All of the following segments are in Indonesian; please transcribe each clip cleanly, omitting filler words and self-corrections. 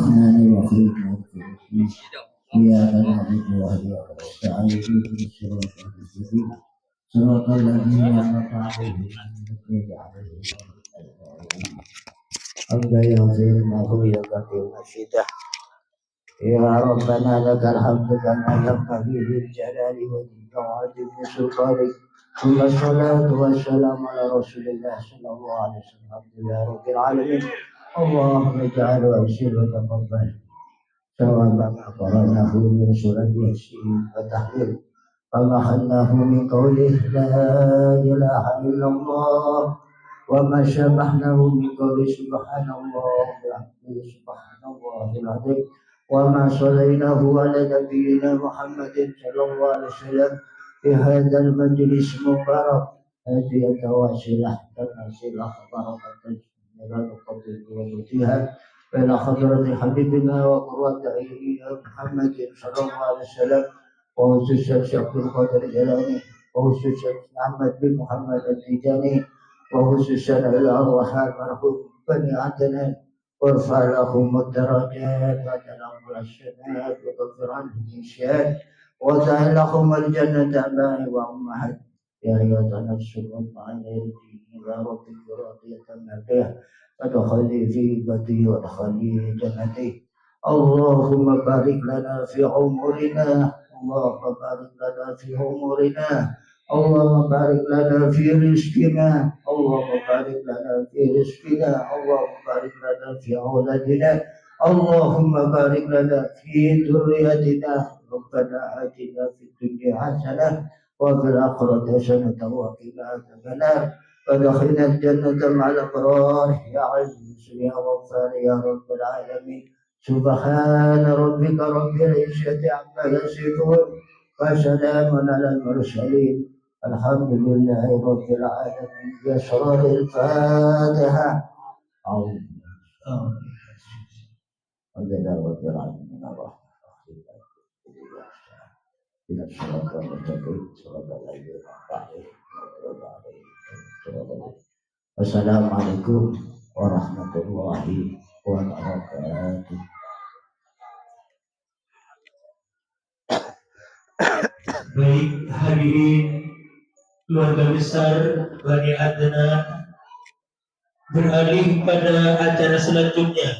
الرحمن الرحيم إياك نعبد وإياك نستعين اهدنا الصراط المستقيم صراط الذين أنعمت عليهم غير عليهم حمدا يغفر ما هو يغفر مشيده يا ربنا لك الحمد كما ينبغي للجلال والجواد من سلطانك ثم الصلاة والسلام على رسول الله صلى الله عليه وسلم يا رب العالمين اللهم اجعل وأبشر وتقبل سواء ما قرأناه من سورة ياسين وتحليل وما خلناه من قوله لا إله إلا الله وما شبهناه من قوله سبحان الله وبحمده سبحان الله العظيم وما صليناه على نبينا محمد صلى الله عليه وسلم في هذا المجلس المبارك هذه التواصل تنزل بركة من القدر ومتيها إلى حضرة حبيبنا وقرة عيننا محمد صلى الله عليه وسلم وخصوصا شيخ القادر الجيلاني وخصوصا محمد بن محمد التيجاني وخصوصا الأرواح المرحوم بني عدنان وارفع لهم الدرجات وتنقل الشمال وغفر عنهم الشهاد وجعل لهم الجنة أباء وأمهات يا أيها النفس المطمئنة إلى ربك راضية مرضية فادخلي في بدي وادخلي جنتي اللهم بارك لنا في عمرنا اللهم بارك لنا في عمرنا اللهم بارك لنا في رزقنا اللهم بارك لنا في رزقنا اللهم بارك لنا في أولادنا اللهم بارك لنا في ذريتنا ربنا آتنا في الدنيا حسنة وفي الآخرة حسنة وقنا عذاب النار وادخلنا الجنة مع الأبرار يا عزيز يا غفار يا رب العالمين سبحان ربك رب العزة عما يصفون وسلام على المرسلين الحمد لله رب العالمين بأسرار الفاتحة أعوذ بالله رب العالمين الرحمن إلى الصراط المستقيم صراط الذين أنعمت عليهم. السلام عليكم ورحمة الله وبركاته. Baik hadirin keluarga besar Bani Adnan, beralih pada acara selanjutnya,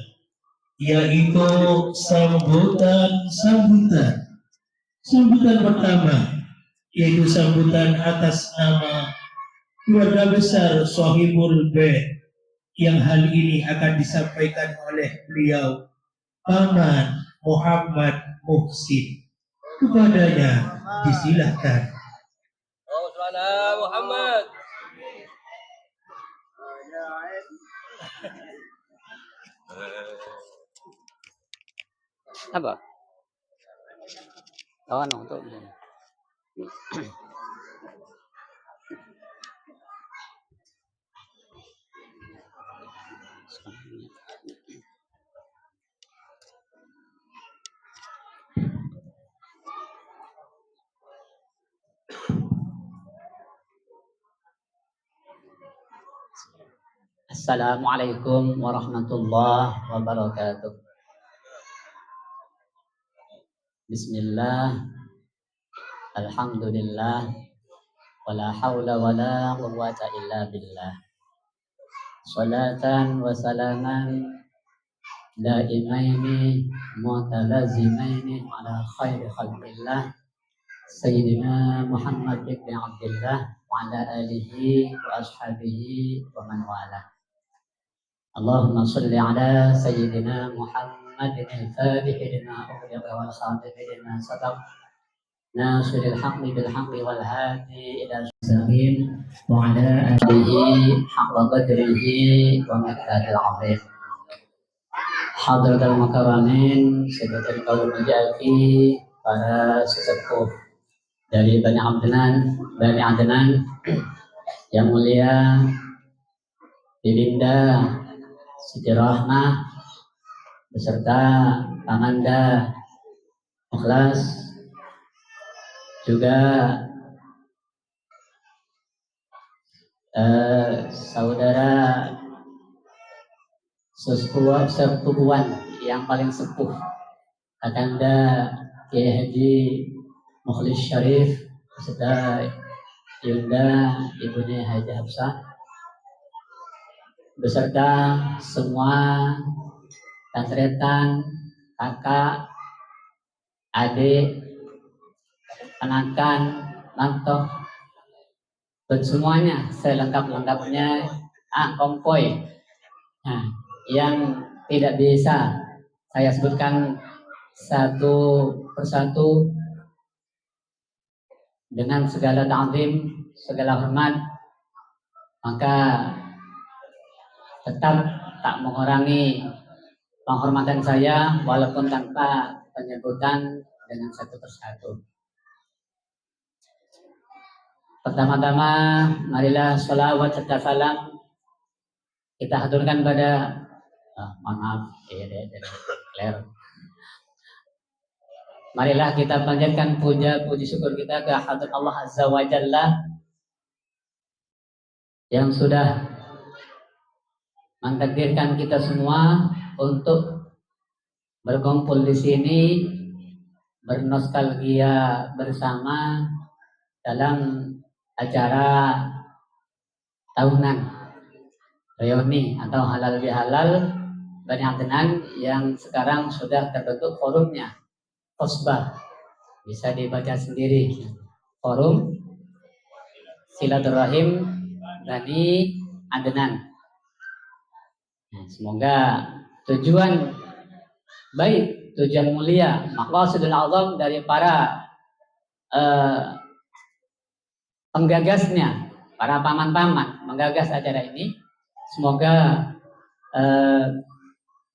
yaitu sambutan pertama, yaitu sambutan atas nama keluarga besar Sohibul Bait, yang hal ini akan disampaikan oleh beliau Paman Muhammad Muhsin. Kepadanya disilahkan. Muhammad. Apa? Oh, no, untuk Assalamualaikum warahmatullahi wabarakatuh. Bismillah, alhamdulillah, wala hawla wala quwwata illa billah. Salatan wa salaman daimaini mutalazimaini ala khairi khalqillah Sayyidina Muhammad ibn Abdullah wa ala alihi wa ashabihi wa man wala. Allahumma salli ala Sayyidina Muhammadin al-Fatihi lima ughliqa wal khatimi lima sabaq nasiril haqqi bil haqqi wal hadi ila siratin wa ala alihi haqqa qadrihi wa miqdaril azim. Hadratul makaramin, sebagai kaum mujafi, para sesepuh dari Bani Adnan yang mulia, Dinda Siti Rahmah beserta Panganda Ikhlas, juga saudara sepupuan yang paling sepuh, Kakanda Kiai Haji Mukhlis Syarif beserta Yunda Ibunya Haji Hafsah beserta semua tantretan, kakak, adik, anakan, mantoh, dan semuanya selengkap-lengkapnya kompoi. Nah, yang tidak bisa saya sebutkan satu persatu dengan segala ta'zim, segala hormat, maka tetap tak mengurangi penghormatan saya walaupun tanpa penyebutan dengan satu persatu. Pertama-tama, marilah sholawat serta salam kita haturkan pada marilah kita panjatkan puja puji syukur kita ke hadrat Allah Azza wa Jalla yang sudah mentakdirkan kita semua untuk berkumpul di sini bernostalgia bersama dalam acara tahunan reuni atau halal bihalal Bani Adnan yang sekarang sudah terbentuk forumnya. Khosbah bisa dibaca sendiri, forum silaturahim Bani Adnan. Nah, semoga tujuan baik, tujuan mulia, maqasidul azam dari para penggagasnya, para paman-paman menggagas acara ini, semoga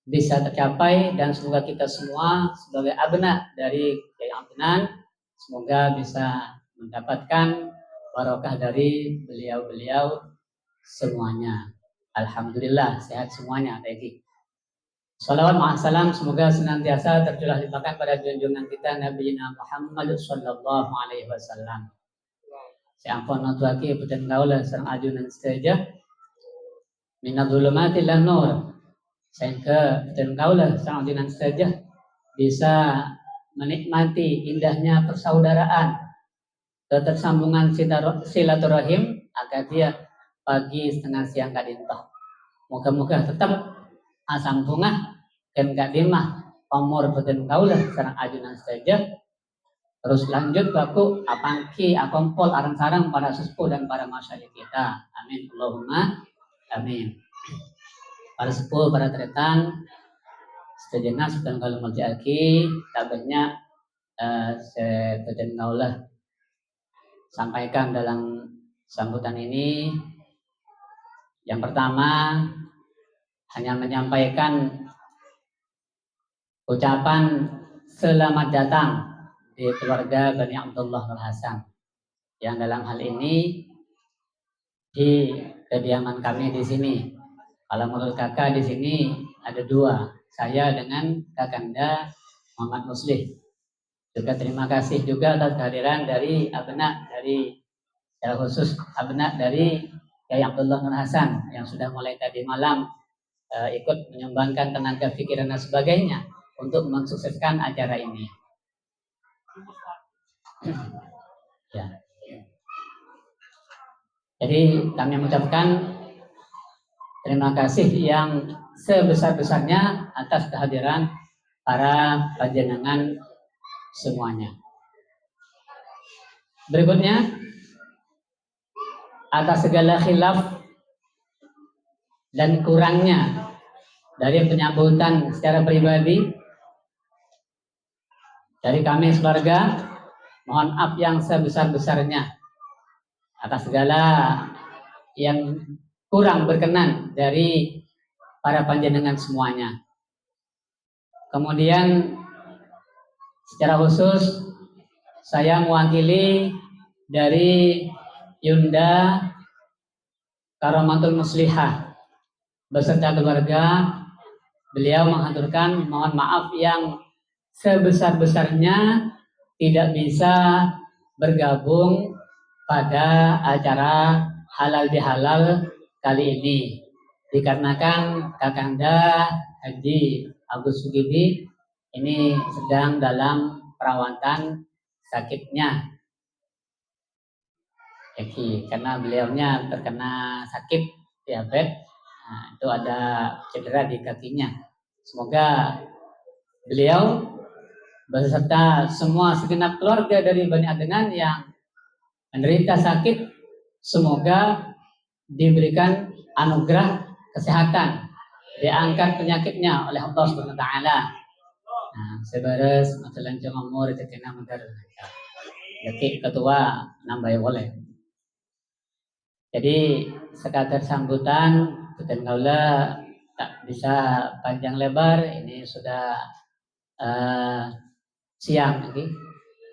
bisa tercapai dan semoga kita semua sebagai abna dari Kiai Adnan semoga bisa mendapatkan barokah dari beliau-beliau semuanya. Alhamdulillah sehat semuanya. Salawat ma'asalam semoga senantiasa tercurah limpahkan pada junjungan kita Nabi Muhammad sallallahu alaihi wasallam. Sampun natuaki puten kaula sareng ajunan sedaya minadz-dzulumati ilan nur. Sehingga dan kaulah sang ajunan saja bisa menikmati indahnya persaudaraan, ketersambungan silaturahim agar dia pagi setengah siang kadintoh. Moga-moga tetap asambungah dan kadimah pamor beten kaulah sareng ajunan saja. Terus lanjut baku apangki akompol arang-sarang para sesepuh dan para masyarakat kita. Amin Allahumma amin. Para sepuh, para tretan, sejenak sedang kalau merjaki, tak banyak sebagian kaulah sampaikan dalam sambutan ini. Yang pertama, hanya menyampaikan ucapan selamat datang di keluarga Bani Abdullah Nur Hasan, yang dalam hal ini di kediaman kami di sini. Kalau menurut kakak di sini ada dua, saya dengan Kakanda Muhammad Muslih. Juga terima kasih juga atas kehadiran dari abna dari secara khusus abna dari Kiai Abdullah Nur Hasan yang sudah mulai tadi malam ikut menyumbangkan tenaga pikiran dan sebagainya untuk mensukseskan acara ini. Ya. Jadi kami mengucapkan terima kasih yang sebesar-besarnya atas kehadiran para panjenengan semuanya. Berikutnya, atas segala khilaf dan kurangnya dari penyambutan secara pribadi dari kami keluarga, mohon maaf yang sebesar-besarnya atas segala yang kurang berkenan dari para panjenengan semuanya. Kemudian secara khusus saya mewakili dari Yunda Karomatul Muslihah beserta keluarga. Beliau menghaturkan mohon maaf yang sebesar-besarnya tidak bisa bergabung pada acara halal bihalal kali ini. dikarenakan Kakanda Haji Agus Sugidi ini sedang dalam perawatan sakitnya, karena beliaunya terkena sakit diabetes. Nah, itu ada cedera di kakinya. Semoga beliau beserta semua segenap keluarga dari Bani Adnan yang menderita sakit, semoga diberikan anugerah kesehatan, diangkat penyakitnya oleh Allah Subhanahu wa taala. Nah, sebaras masalah umur itu kena mentar. Jadi ketua nambah boleh. Jadi sekadar sambutan Buten Kaula tak bisa panjang lebar, ini sudah siang lagi.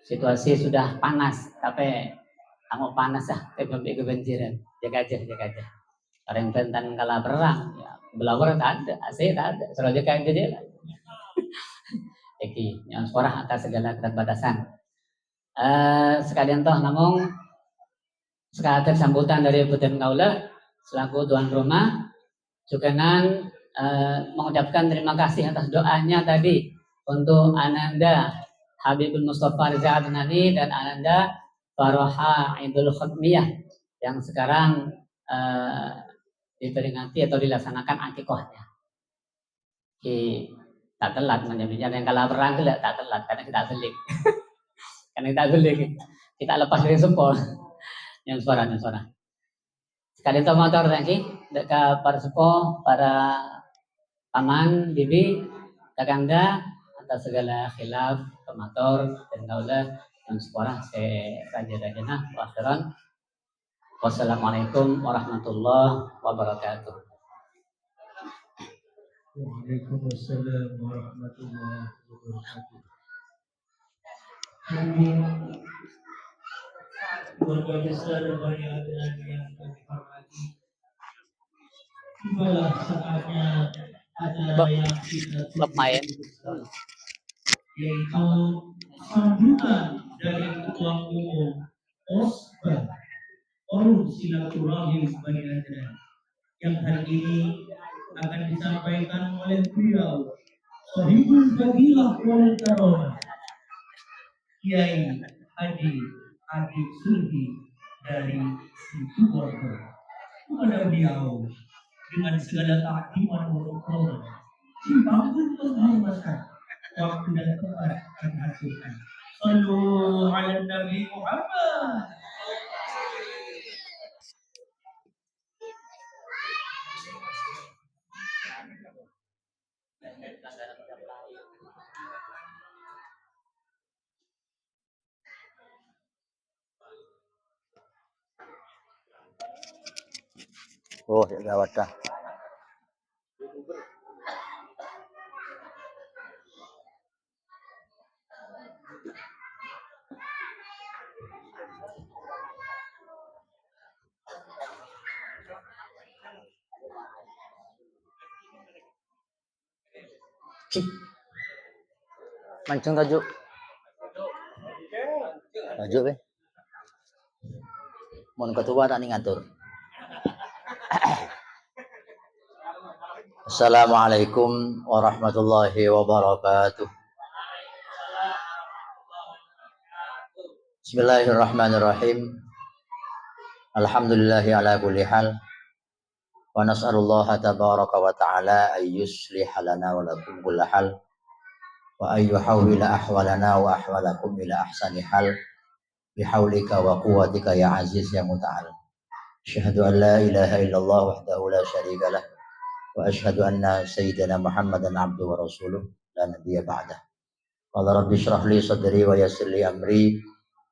Situasi sudah panas, tapi kamu panas belum kebanjiran. Jaga aja. Orang tentang kalah perang, ya, belawar tak ada, AC tak ada, selalu jaga aja. Yang suara atas segala keterbatasan. Sekalian toh namun sekadar sambutan dari Buten Kaula selaku tuan rumah juga mengucapkan terima kasih atas doanya tadi untuk Ananda Habibul Mustafa Riza Adnani dan Ananda Faroha Idul Khutmiyah yang sekarang diperingati atau dilaksanakan akikahnya. Tak telat menyebutnya yang kalah perang itu tak telat karena kita selik. Karena kita selik, kita lepas dari sempol. Yang suara. Sekali itu motor lagi, dekat para sepuh, para paman, bibi, kakanda, atas segala khilaf, pemator, dan kaulah, yang suara saya raja-rajana, wa akhiran. Wassalamualaikum warahmatullahi wabarakatuh. Waalaikumsalam warahmatullahi wabarakatuh. Keluarga besar Bani Adnan yang kami hormati, tibalah saatnya acara yang kita tunggu, yaitu sambutan dari Ketua Umum OSBA Forum Silaturahim Bani Adnan yang hari ini akan disampaikan oleh beliau Sohibul Fadilah wal Karamah Kiai Haji Adib Surhi dari Situbondo. Kepada beliau dengan segala takdiman dan dibangun penghormatan, waktu dan tempat kami hasilkan. Sallu ala Nabi Muhammad. Oh, ya gawat dah. Mancung tajuk. Tajuk be. Mon ketua tak ni ngatur. Assalamualaikum warahmatullahi wabarakatuh. Bismillahirrahmanirrahim. Alhamdulillahi ala kulli hal. Wa nas'alullaha tabaraka wa ta'ala ay yusliha lana wa lakum kulla hal wa ay yuhawwila ahwalana wa ahwalakum ila ahsani hal bihaulika wa quwwatika ya aziz ya muta'al. Asyhadu an la ilaha illallah wahdahu la syarika lah wa asyhadu anna sayyidina Muhammadan abduhu wa rasuluh la nabiyya ba'dah. Qala rabbi shrah li sadri wa yassir li amri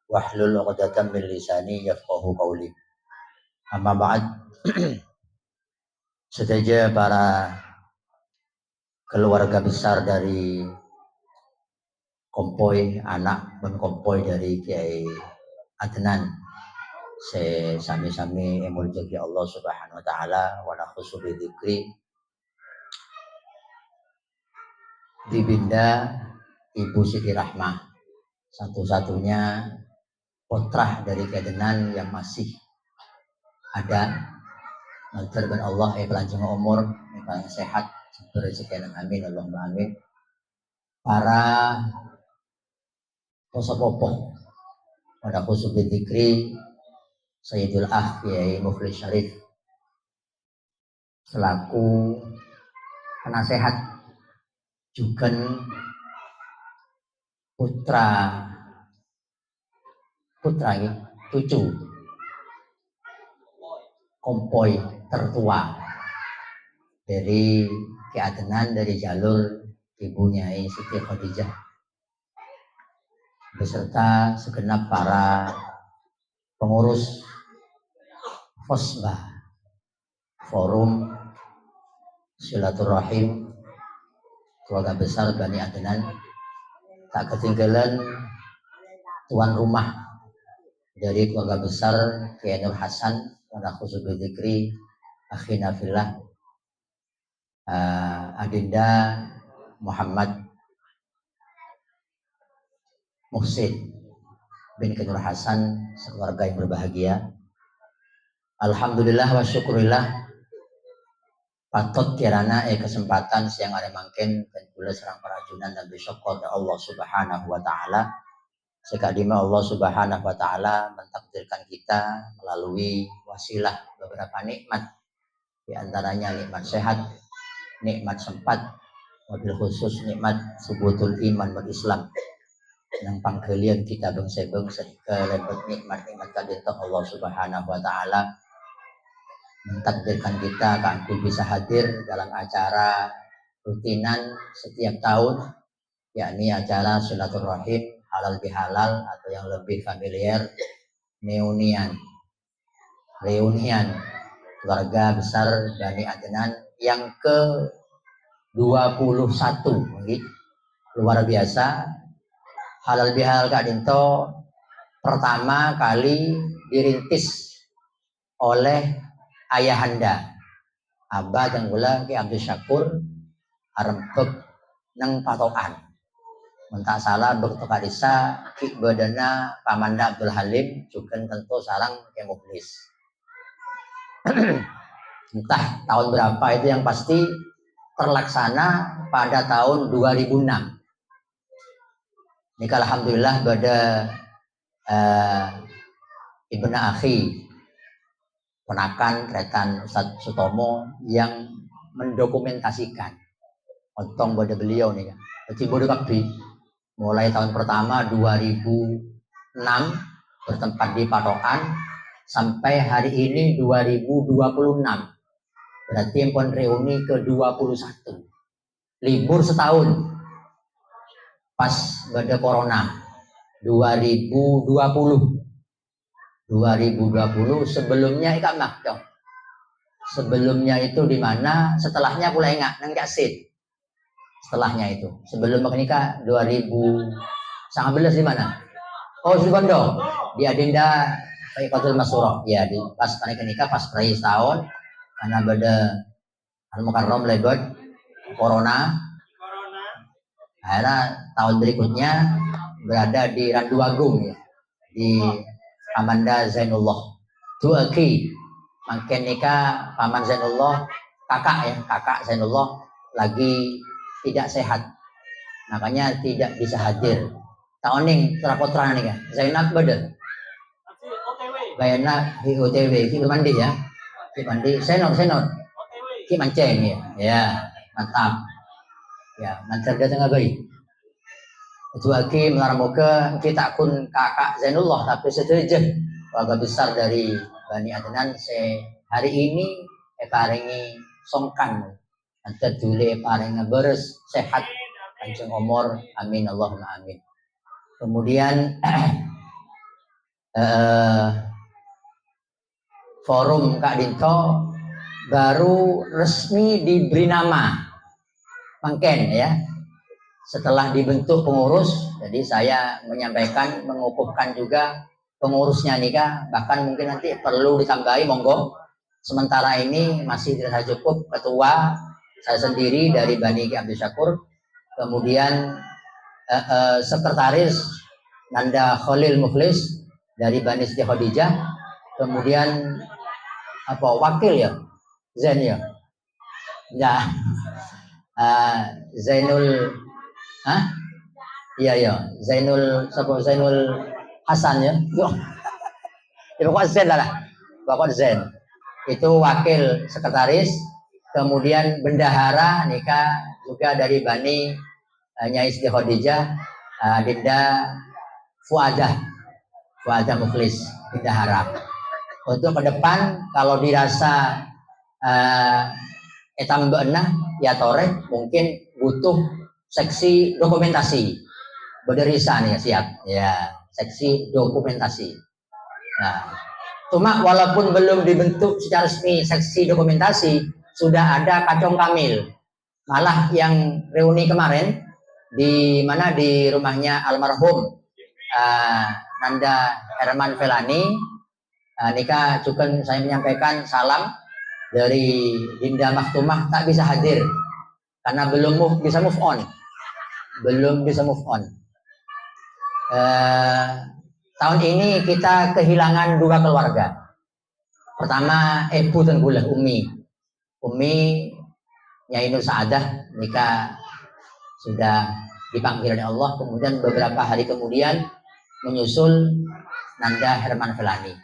wahlul 'uqdatam min lisani yafqahu qawli. Amma ba'd. Saja para keluarga besar dari Kompoi, anak dan Kompoi dari Kiai Adnan, sami-sami emul jagi Allah Subhanahu wa taala wa nakhusu bi dzikri Bibinda Ibu Siti Rahmah, satu-satunya putra dari Kiai Adnan yang masih ada Matur ben Allah panjang umur, panjang sehat, rezeki amin Allahumma amin. Para poso-popo pada khusus dzikri Sayyidul Kiai Muflis Syarif selaku penasehat juga putra cucu kompoi tertua dari keadenan dari jalur ibunya Siti Khadijah beserta segenap para pengurus FOSBA Forum Silaturahim Keluarga Besar Bani Adnan, tak ketinggalan tuan rumah dari keluarga besar Kiai Nur Hasan pada khusus dzikri akhina fillah Adinda Muhammad Muhsin bin Nur Hasan sekeluarga yang berbahagia. Alhamdulillah wa syukurillah patut kirana kesempatan siang ada mangkin dan pula serang parajunan dan bersyukur kepada Allah Subhanahu wa taala. Sekadima Allah Subhanahu wa taala mentakdirkan kita melalui wasilah beberapa nikmat, di antaranya nikmat sehat, nikmat sempat, wabil khusus nikmat subutul iman berislam. Yang panggalian kita bangsa-bangsa ke lembut nikmat-nikmat kadenta Allah Subhanahu wa taala mentakdirkan kita kanggo bisa hadir dalam acara rutinan setiap tahun, yakni acara silaturahim halal bihalal atau yang lebih familiar reunian keluarga besar Bani Adnan yang ke-21. Luar biasa. Halal bihalal Kak Dinto pertama kali dirintis oleh ayahanda Abah dan gula Ki Abdul Syakur arempek nang patokan. Mentak salah bertukar desa Ki Badana Pamanda Abdul Halim juga tentu sarang Ki Muflis. Entah tahun berapa itu yang pasti terlaksana pada tahun 2006. Ini alhamdulillah pada Ibnu Akhi Penakan Tretan Ustadz Sutomo yang mendokumentasikan ontong pada beliau nih kan. Jadi bodoh kabeh mulai tahun pertama 2006 bertempat di Patokan sampai hari ini 2026. Berarti pon reuni ke-21. Libur setahun. Pas pada corona 2020 sebelumnya ikan dong. Sebelumnya itu di mana? Setelahnya pula ingat nang Jasin. Setelahnya itu. Sebelum menikah 2019 di mana? Oh, di Kondo. Di Adinda Faikatul Masuro. Ya, di pas nikah pas perai setahun karena pada Al-Mukarram lebet corona. Akhirnya tahun berikutnya berada di Randuagung ya. Di Amanda Zainullah Tuaki makin nikah Paman Zainullah kakak Zainullah lagi tidak sehat makanya tidak bisa hadir tahun ini terapotra nih kan Zainab beda bayana di OTW di mandi ya di mandi senor di mancing ya mantap ya mantap datang baik. Itu lagi melarang kita kun kakak Zainullah tapi sedejah keluarga besar dari Bani Adnan hari ini paringi songkan antara dulu paringi beres sehat panjang umur amin Allahumma amin. Kemudian forum Kak Dinto baru resmi diberi nama Mangken ya. Setelah dibentuk pengurus, jadi saya menyampaikan, mengukuhkan juga pengurusnya nikah, bahkan mungkin nanti perlu ditambahi, monggo. Sementara ini masih tidak cukup ketua, saya sendiri dari Bani Ki Abdul Syakur, kemudian sekretaris Nanda Khalil Muflis dari Bani Siti Khadijah, kemudian wakil ya, Zain ya. Ya. Zainul Iya ya, Zainul Hasan ya. Yo. Ya pokoknya Zain lah. Pokoknya Zain. Itu wakil sekretaris, kemudian bendahara nikah juga dari Bani Nyai Siti Khadijah, Dinda Fuadah Mukhlis, bendahara. Untuk ke depan kalau dirasa etam beunah ya toreh mungkin butuh seksi dokumentasi. Berderisan ya siap ya seksi dokumentasi. Nah, cuma walaupun belum dibentuk secara resmi seksi dokumentasi, sudah ada Kacong Kamil. Malah yang reuni kemarin di mana di rumahnya almarhum Nanda Herman Felani, nikah juga saya menyampaikan salam dari Dinda Maktumah tak bisa hadir karena belum bisa move on. Tahun ini kita kehilangan dua keluarga. Pertama Ibu Tenggulah Umi Nyai Nur Saadah nikah sudah dipanggil oleh Allah. Kemudian beberapa hari kemudian menyusul Nanda Herman Felani.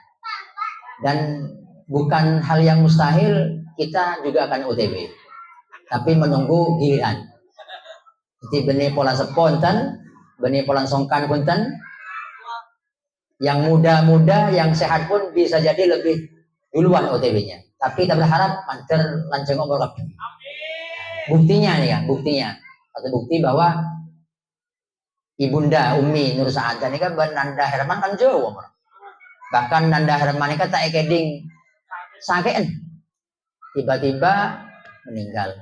Dan bukan hal yang mustahil kita juga akan OTW. Tapi menunggu giliran. Jadi benih pola sepontan, benih pola songkan punten. Yang muda-muda, yang sehat pun bisa jadi lebih duluan OTW-nya. Tapi kita berharap mancer lanceng umur lebih. Buktinya nih ya, Satu bukti bahwa Ibunda Umi Nur Saadah ini kan Nanda Herman kan jauh umur. Bahkan Nanda Herman ini kan tak ekeding sakean. Tiba-tiba meninggal.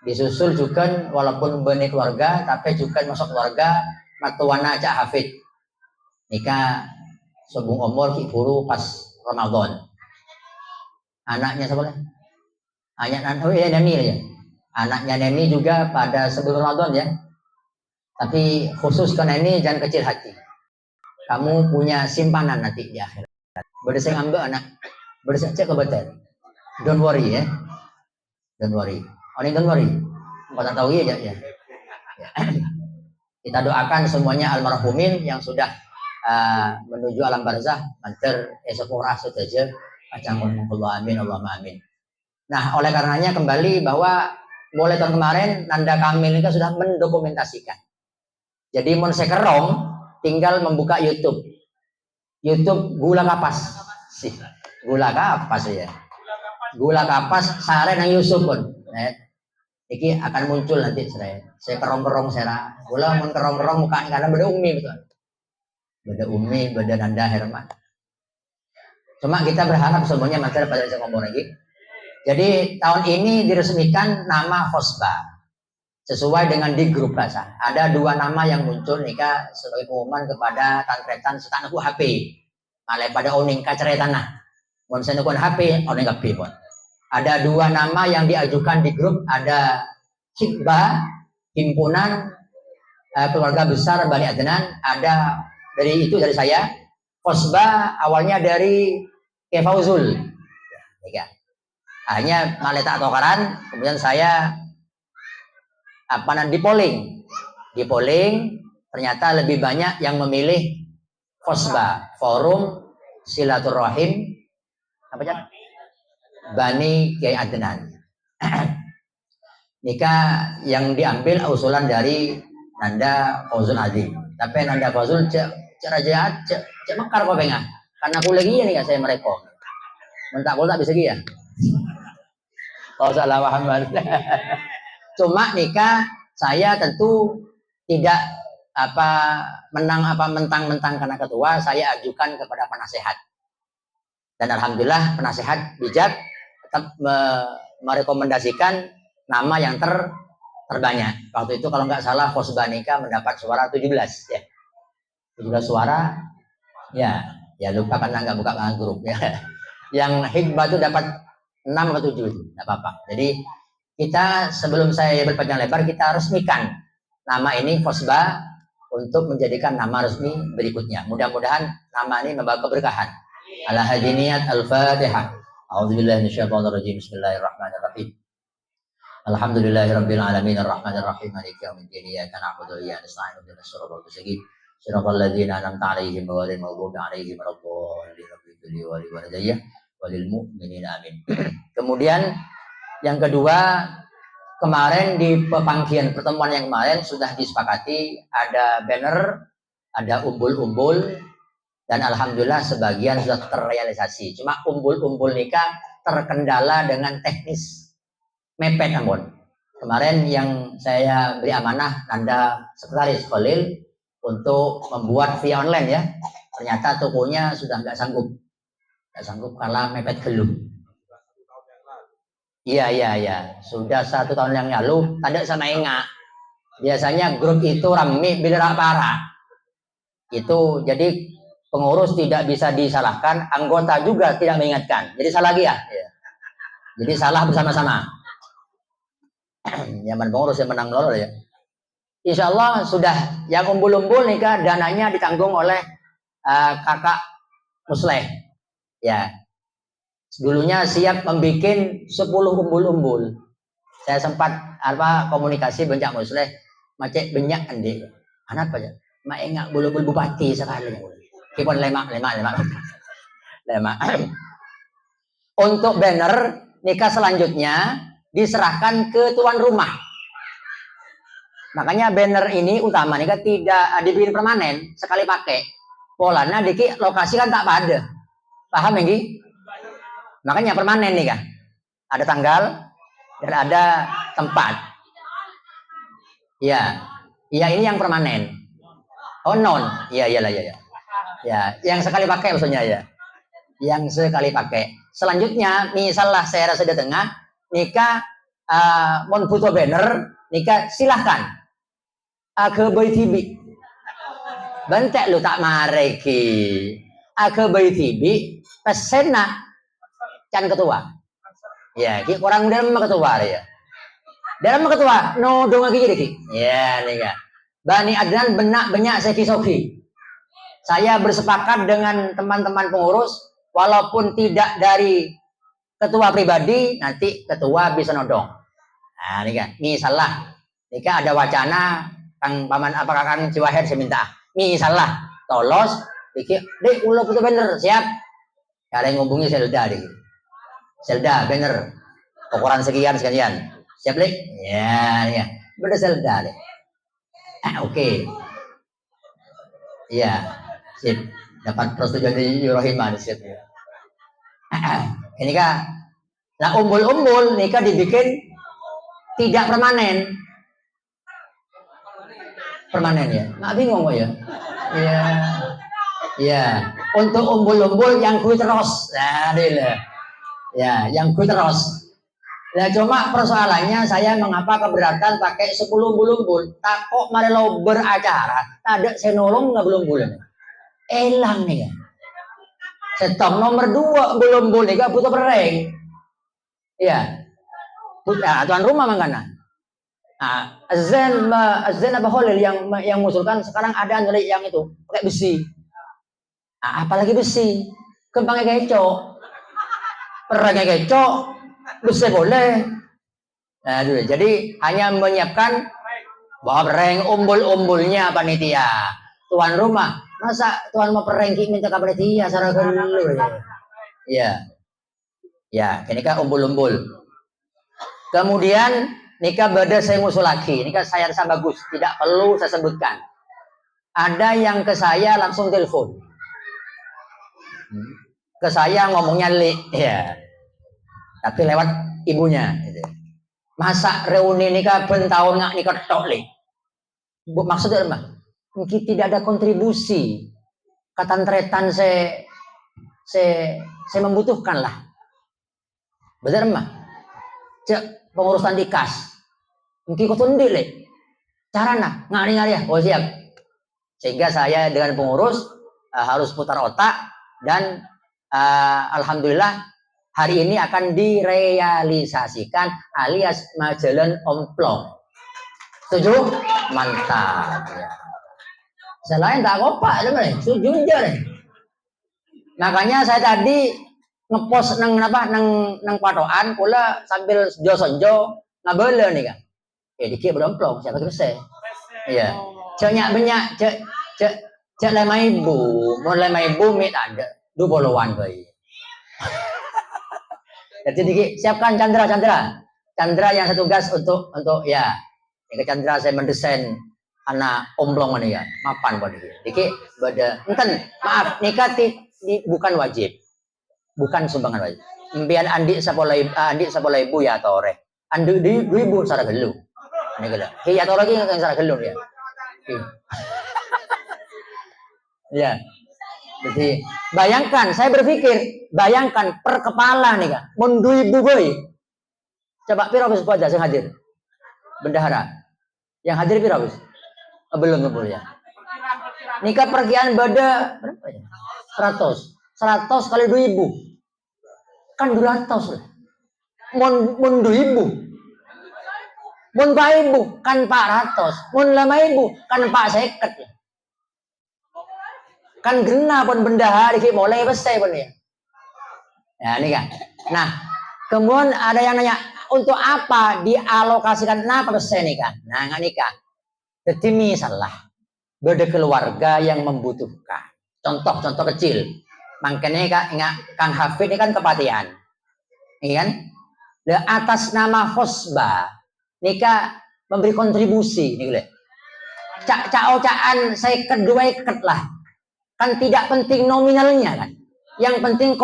Disusul juga walaupun benih keluarga, tapi juga masuk keluarga Matuana Cak Hafid. Nikah sebelum umur Kiburu pas Ramadan. Anaknya siapa? Neni ya. Anaknya Neni juga pada sebelum Ramadan ya. Tapi khusus ke Neni jangan kecil hati. Kamu punya simpanan nanti di akhirat. Berdesing ambil anak. Berdesing cek kebetulan. Don't worry ya. Don't worry. Don't worry. Kau tak tahu ya. Kita doakan semuanya almarhumin yang sudah menuju alam barzah manter esok ora saja Allah amin Allahumma amin. Nah, oleh karenanya kembali bahwa mulai tahun kemarin Nanda Kamil ini sudah mendokumentasikan. Jadi mon sekerong tinggal membuka YouTube Gula Kapas sih. Gula Kapas ya. Gula Kapas sare nang Yusuf pun. Iki akan muncul nanti saya kerong-kerong saya. Gula mon kerong-kerong muka karena beda Umi betul. Beda Nanda Herman. Cuma kita berharap semuanya materi pada saya ngomong lagi. Jadi tahun ini diresmikan nama Khosbah sesuai dengan di grup rasa. Ada dua nama yang muncul nikah sebagai pengumuman kepada tantretan setanaku HP. Malai pada oning kaceretanah. Mon saya nukun HP, oning HP pun. Ada dua nama yang diajukan di grup. Ada Hikbah, himpunan keluarga besar Bani Adnan. Ada dari saya. Khosbah awalnya dari Kefauzul. Ya. Hanya maleta tokaran, kemudian saya di polling ternyata lebih banyak yang memilih Khosbah, Forum Silaturahim Bani Kiai Adnan. Nikah yang diambil usulan dari Nanda Fauzul Azim. Tapi Nanda Fauzul cek mekar kok bengah. Karena aku lagi ya nih saya mereka. Mentak tak bisa ya. Kalau salah paham. Cuma nikah saya tentu tidak mentang-mentang karena ketua, saya ajukan kepada penasehat. Dan alhamdulillah penasehat bijak tetap merekomendasikan nama yang terbanyak. Waktu itu kalau nggak salah Khosbah nikah mendapat suara 17 ya. 17 suara. Ya lupa karena nggak buka grup ya. Yang Hikbah itu dapat 6 atau 7 itu, tidak apa-apa. Jadi kita sebelum saya berpanjang lebar kita resmikan nama ini Khosbah untuk menjadikan nama resmi berikutnya. Mudah-mudahan nama ini membawa keberkahan. Ala hadiniyat al-Fatihah. A'udzubillahi minasyaitonirrajim. Bismillahirrahmanirrahim. Alhamdulillahirabbil alamin arrahmanir rahim maliki yaumiddin iyyaka na'budu wa iyyaka nasta'in ihdinas siratal mustaqim siratal ladzina an'amta 'alaihim ghairil maghdubi 'alaihim waladdallin walil mu'minina amin. Kemudian yang kedua, kemarin di pepanggian pertemuan yang kemarin sudah disepakati ada banner, ada umbul-umbul, dan alhamdulillah sebagian sudah terrealisasi. Cuma umbul-umbul nikah terkendala dengan teknis mepet ampun. Kemarin yang saya beri amanah Nanda Sekretaris Khalil untuk membuat via online ya. Ternyata tokonya sudah nggak sanggup karena mepet gelung. Iya. Sudah 1 tahun yang lalu tadi sama Enga. Biasanya grup itu rame bila parah. Itu jadi pengurus tidak bisa disalahkan, anggota juga tidak mengingatkan. Jadi salah lagi ya. Jadi salah bersama-sama. Nyaman pengurus yang menang lolo ya. Insya Allah sudah yang umbul-umbul nikah dananya ditanggung oleh kakak Musleh. Ya. Dulunya siap membuat 10 umbul-umbul. Saya sempat komunikasi bencak Musleh, macet banyak andi. Anak apa ya? Mak enggak bulu-bulu bupati sekali. Kipon lemak. Untuk banner nikah selanjutnya diserahkan ke tuan rumah. Makanya banner ini utama nikah tidak dibikin permanen, sekali pakai. Polanya diki lokasi kan tak pada. Paham ya, Gi? Makanya permanen nih kan. Ada tanggal dan ada tempat. Ya, ini yang permanen. Oh non, iya. Ya, yang sekali pakai maksudnya ya. Yang sekali pakai. Selanjutnya, misalnya saya rasa di tengah, nikah mau butuh banner, nikah silahkan. Ke Boy TV. Bentek lu tak mareki. Ke Boy TV, pesena can ketua. Ya, orang dalam ketua ya. Dalam ketua, no dong lagi jadi. Ya, nikah. Bani Adnan benak seki-soki. Saya bersepakat dengan teman-teman pengurus, walaupun tidak dari ketua pribadi, nanti ketua bisa nodong. Nah, ini kan, misalnya, ada wacana, Kang Paman apakah Kang Ciwaher saya minta, misalnya, tolos, dek, ulo putus bener, siap. Ada yang ngubungi Selda, banner, ukuran sekian, siap, dek? Ya, bener Selda, dek. Oke. Iya, sip. Dapat persetujuan dari Yurohima, sip. Ini kan, nah umbul-umbul nikah dibikin tidak permanen. Permanen ya? Nggak bingung kok ya? Iya. Untuk umbul-umbul yang kui terus. Nah, ya, yang kui terus. Nah, cuma persoalannya saya mengapa keberatan pakai 10 umbul-umbul. Tak kok mari lo beracara, ada saya nolong nggak umbul. Elang nih ya. Stop nomor 2 umbul nih gak butuh pereng. Iya. Tuan rumah mangkana. Azan apa Khalil yang mengusulkan sekarang ada yang itu pakai besi. Apalagi besi, kembangnya kecok, perangnya kecok, besi boleh. Nah, jadi hanya menyiapkan bahwa pereng umbul-umbulnya panitia. Tuan rumah, masa tuan mau pereng minta ke panitia secara dulu ya. Ya, ini kan umbul-umbul. Kemudian nikah beda saya ngusul lagi. Nikah saya rasa bagus, tidak perlu saya sebutkan. Ada yang ke saya langsung telepon. Ke saya ngomongnya ya. Tapi lewat ibunya. Masa reuni nikah bentahun nggak nikah tok maksudnya apa? Mungkin tidak ada kontribusi. Katantretan saya membutuhkan lah. Benar mah? Cek pengurusan dikas. Mungkin kau tundik le. Carana ngari ya. Oh siap. Sehingga saya dengan pengurus harus putar otak dan alhamdulillah hari ini akan direalisasikan alias majalan omplong. Setuju? Mantap. Ya. Selain tak kopak, setuju aja. Makanya saya tadi ngepost nang patokan kula sambil jo-sonjo ngabele nih kan. Dikit beromplong siapa selesai. Iya. Ceknya banyak cek 5.000, mau 5.000 mi tak ada. 20-an bayi. Jadi dikit siapkan Chandra yang satu gas untuk ya. Yang Chandra saya mendesain anak omblong ini ya, mapan buat dia. Dikit beda. Enten, maaf, nikah bukan wajib. Bukan sumbangan wajib. Biar andi sapolai ibu ya tore. Andi dua ibu secara gelu. Ini gila. Ki ya tore ki yang secara gelu ya. Ya. Jadi bayangkan, saya berpikir, bayangkan per kepala nih kan, mun 2.000 boy. Coba piro wis aja sing hadir. Bendahara. Yang hadir piro wis? Belum ya. Nikah pergian beda berapa ya? 100 kali 2.000. Kan 200 lah. Mun 2.000. Mun 4.000 kan 400. Mun 5.000 kan 450 lah. Kan gena pun bendahara ki mulai besar pun ya. Ya ini kan. Nah, kemudian ada yang nanya, untuk apa dialokasikan kenapa besar nih kan? Nah, nggak nikah. Jadi misalnya beda keluarga yang membutuhkan. Contoh kecil. Makanya Kang Hafid ini kan kepatihan. Iya kan? Atas nama Hosba nikah memberi kontribusi nih, cak-caan saya kedua ikat lah. Kan tidak penting nominalnya kan. Yang penting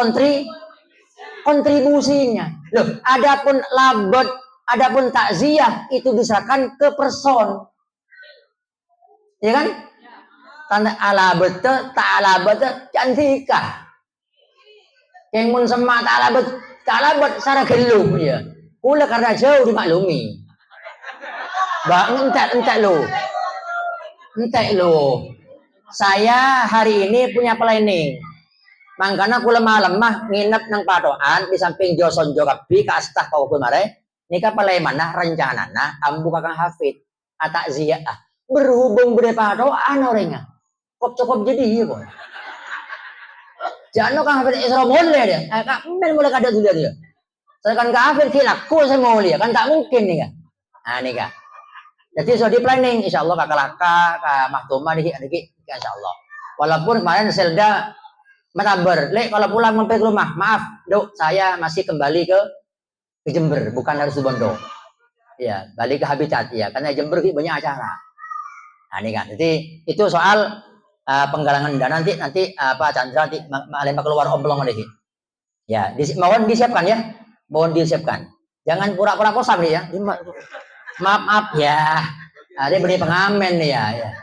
kontribusinya. Loh, adapun labet, adapun takziah itu diserahkan ke person. Ya kan? Tanda alabet tak alabet cantika. Yang mun semak tak alabet secara gelu ya. Kula karena jauh dimaklumi. Bang entek lo. Saya hari ini punya planning. Mangkana kula malam mah nginep nang patokan di samping Joson Jokabi ka astah kau kemarin. Nika palai mana rencanana ambu Kakang Hafid atak ziyah berhubung berde patokan orangnya. Cukup jadi iya kok. Jangan Kang Hafid Isra boleh dia. Kak mulai kada dulu dia. Saya kan Kang Hafid kilaku saya mau lihat kan tak mungkin nih kan. Nah nih kan. Jadi sudah di planning, insya Allah kakak laka, kak Mahtuma dikit, insya Allah. Walaupun kemarin Selda metaber, kalau pulang mampir ke rumah, maaf, dok, saya masih kembali ke Jember, bukan harus Bondo. Ya, balik ke habitat, ya, karena Jember banyak acara. Nah ini kan, jadi itu soal penggalangan dana nanti apa Chandra nanti lempar keluar omblong lagi. Ya, mohon disiapkan ya, Jangan pura-pura kosam nih ya. Maaf ya, ada beri pengamen nih ya.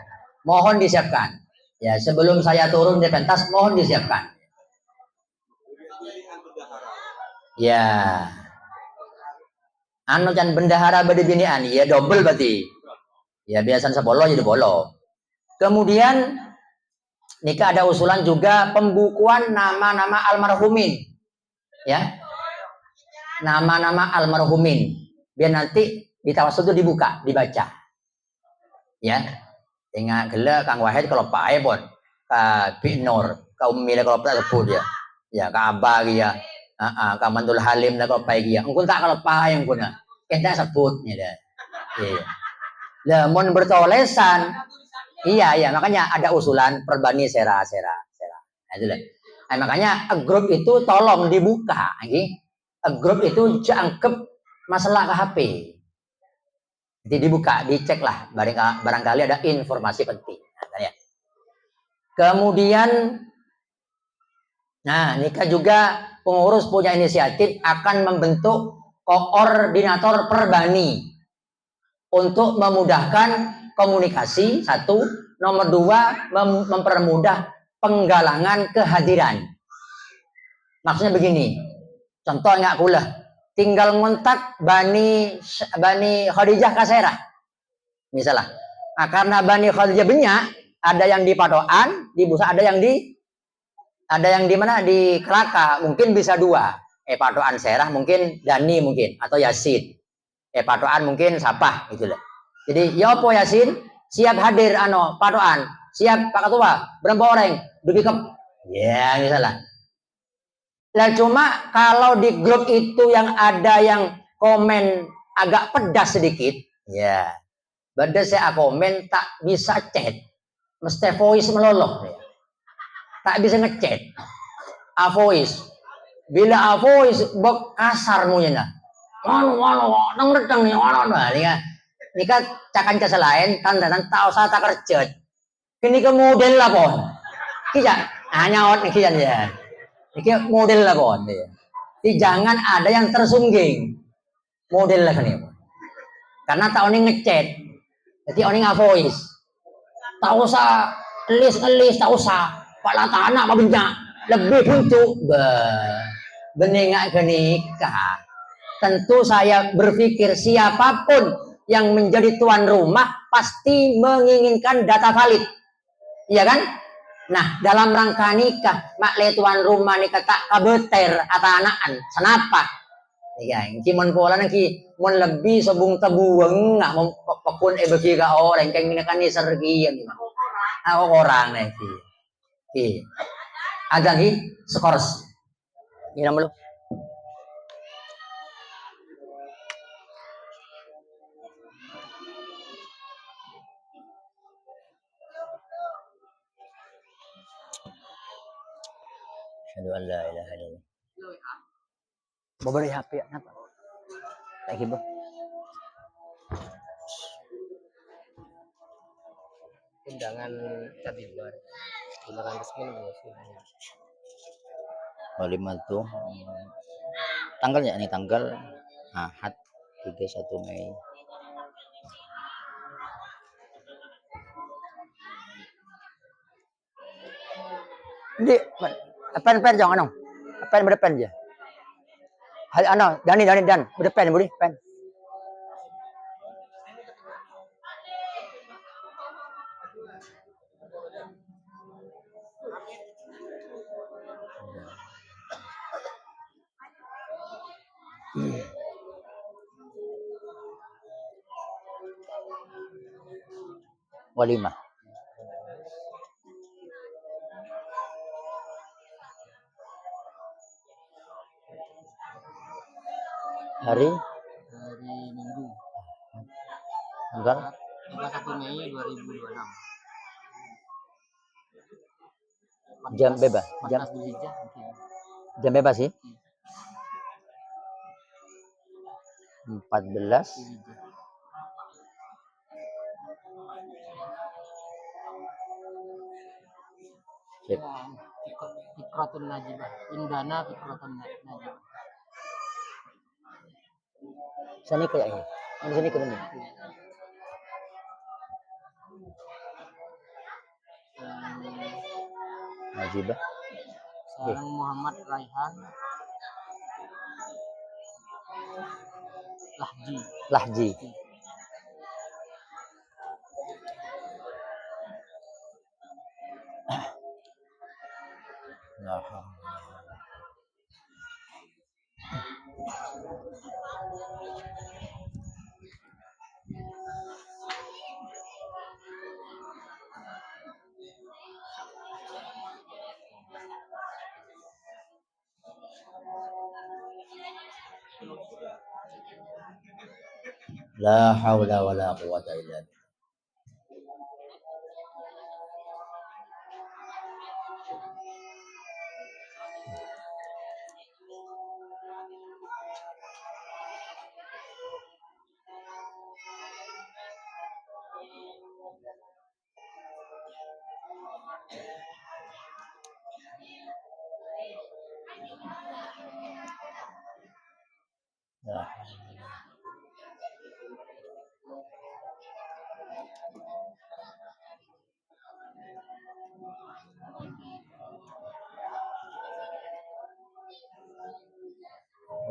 Mohon disiapkan. Ya, sebelum saya turun di pentas, mohon disiapkan. Ya. Anu can bendahara bade binian, ya double berarti. Ya biasan sebolo jadi bolo. Kemudian nikah ada usulan juga pembukuan nama-nama almarhumin. Ya. Nama-nama almarhumin. Biar nanti di tawasul itu dibaca. Ya. Tengah gela Kang Wahid kalau Pak Aibon, Kak Binur, Kak Umile kalau Pak sebut ya. Ya Kak Abah ya. Kak Mantul Halim kalau Pak ya. Engkau tak kalau Pak yang guna. Kita sebut ya. Iya. Lah mun bertolesan. Iya, makanya ada usulan perbani sera. Nah, itu lah. Nah, makanya grup itu tolong dibuka, grup itu jangkep masalah KHP. Jadi dibuka, dicek lah, barangkali ada informasi penting. Nah, ya. Kemudian, nah nikah juga pengurus punya inisiatif akan membentuk koordinator perbani untuk memudahkan komunikasi, satu, nomor dua, mempermudah penggalangan kehadiran. Maksudnya begini, contoh nggak kulah. Tinggal ngontak Bani Khadijah Kasera misalnya. Nah, karena Bani Khadijah banyak, ada yang di Padoan, di Busa, ada yang di mana di Kelaka, mungkin bisa 2. Padoan Serah mungkin Dani mungkin atau Yasin. Padoan mungkin Sapah gitu loh. Jadi ya apa Yasin siap hadir Padoan, siap Pak Ketua, berapa orang? Dupikep. Ya misalnya. Lah cuma kalau di grup itu yang ada yang komen agak pedas sedikit, ya. Beda saya komen tak bisa chat, mesti voice meloloh. Ya. Tak bisa ngechat. Voice. Bila voice bok kasar munya. Walau nang redang nih walau ya. Ini kan cakan kesalahan tanda tahu saya tak kerja. Ini ke model lah pon. Kita hanya nih kian ya. Ini model lah pon ya. Jadi jangan ada yang tersungging. Model lah kan ya. Karena tahu ini ngechat. Jadi orang nggak voice. Tak usah ngelis, tak usah. Pak Latana apa benyak. Lebih untuk benengak ke nikah. Tentu saya berpikir siapapun yang menjadi tuan rumah pasti menginginkan data valid. Iya kan? Nah, dalam rangka nikah, mak le tuan rumah nikah tak kabeter atanaan. Kenapa? Ya, kimon pola naki mon lebih sebung tebueng nggak mau pekun bagi ka orang keng minakan ni sergi yang gimana? Aku orang nih ki. Agak ki skors. Ini nama lu. Asyhadu an la ilaha illallah. Bawa dari HP apa? Tak kibo. Undangan Kadibar undangan resmi sih. Oh, 5 tuh. Tanggalnya nih tanggal Ahad 31 Mei. Di pen jangan ano. Pen berdepan aja. Hal ano, dan berdepan boleh pen. Walimah. Hari Minggu tanggal 31 Mei 2026. jam bebas. 14 Dzulhijjah mungkin. Jam bebas sih. 14 Sip. Fikratun Najibah. Indana Fikratun Najibah. Sini kayaknya. Di sini ke mana? Najibah. Seorang Muhammad Raihan Lahji. La haula wala quwata illa billah. Ya.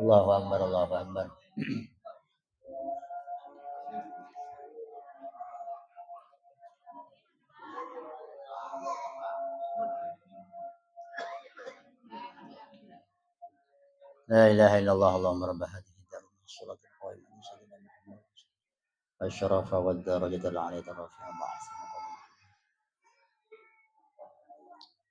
Allahu Akbar, Allahu Akbar. La ilaha illallah Allahumma rabb hadhihi ad-da'wah was-salatu al-qa'imah wa sayyidina Muhammad asy-syarafa wad-darajata al-'aliyata rafi'a ba'atha.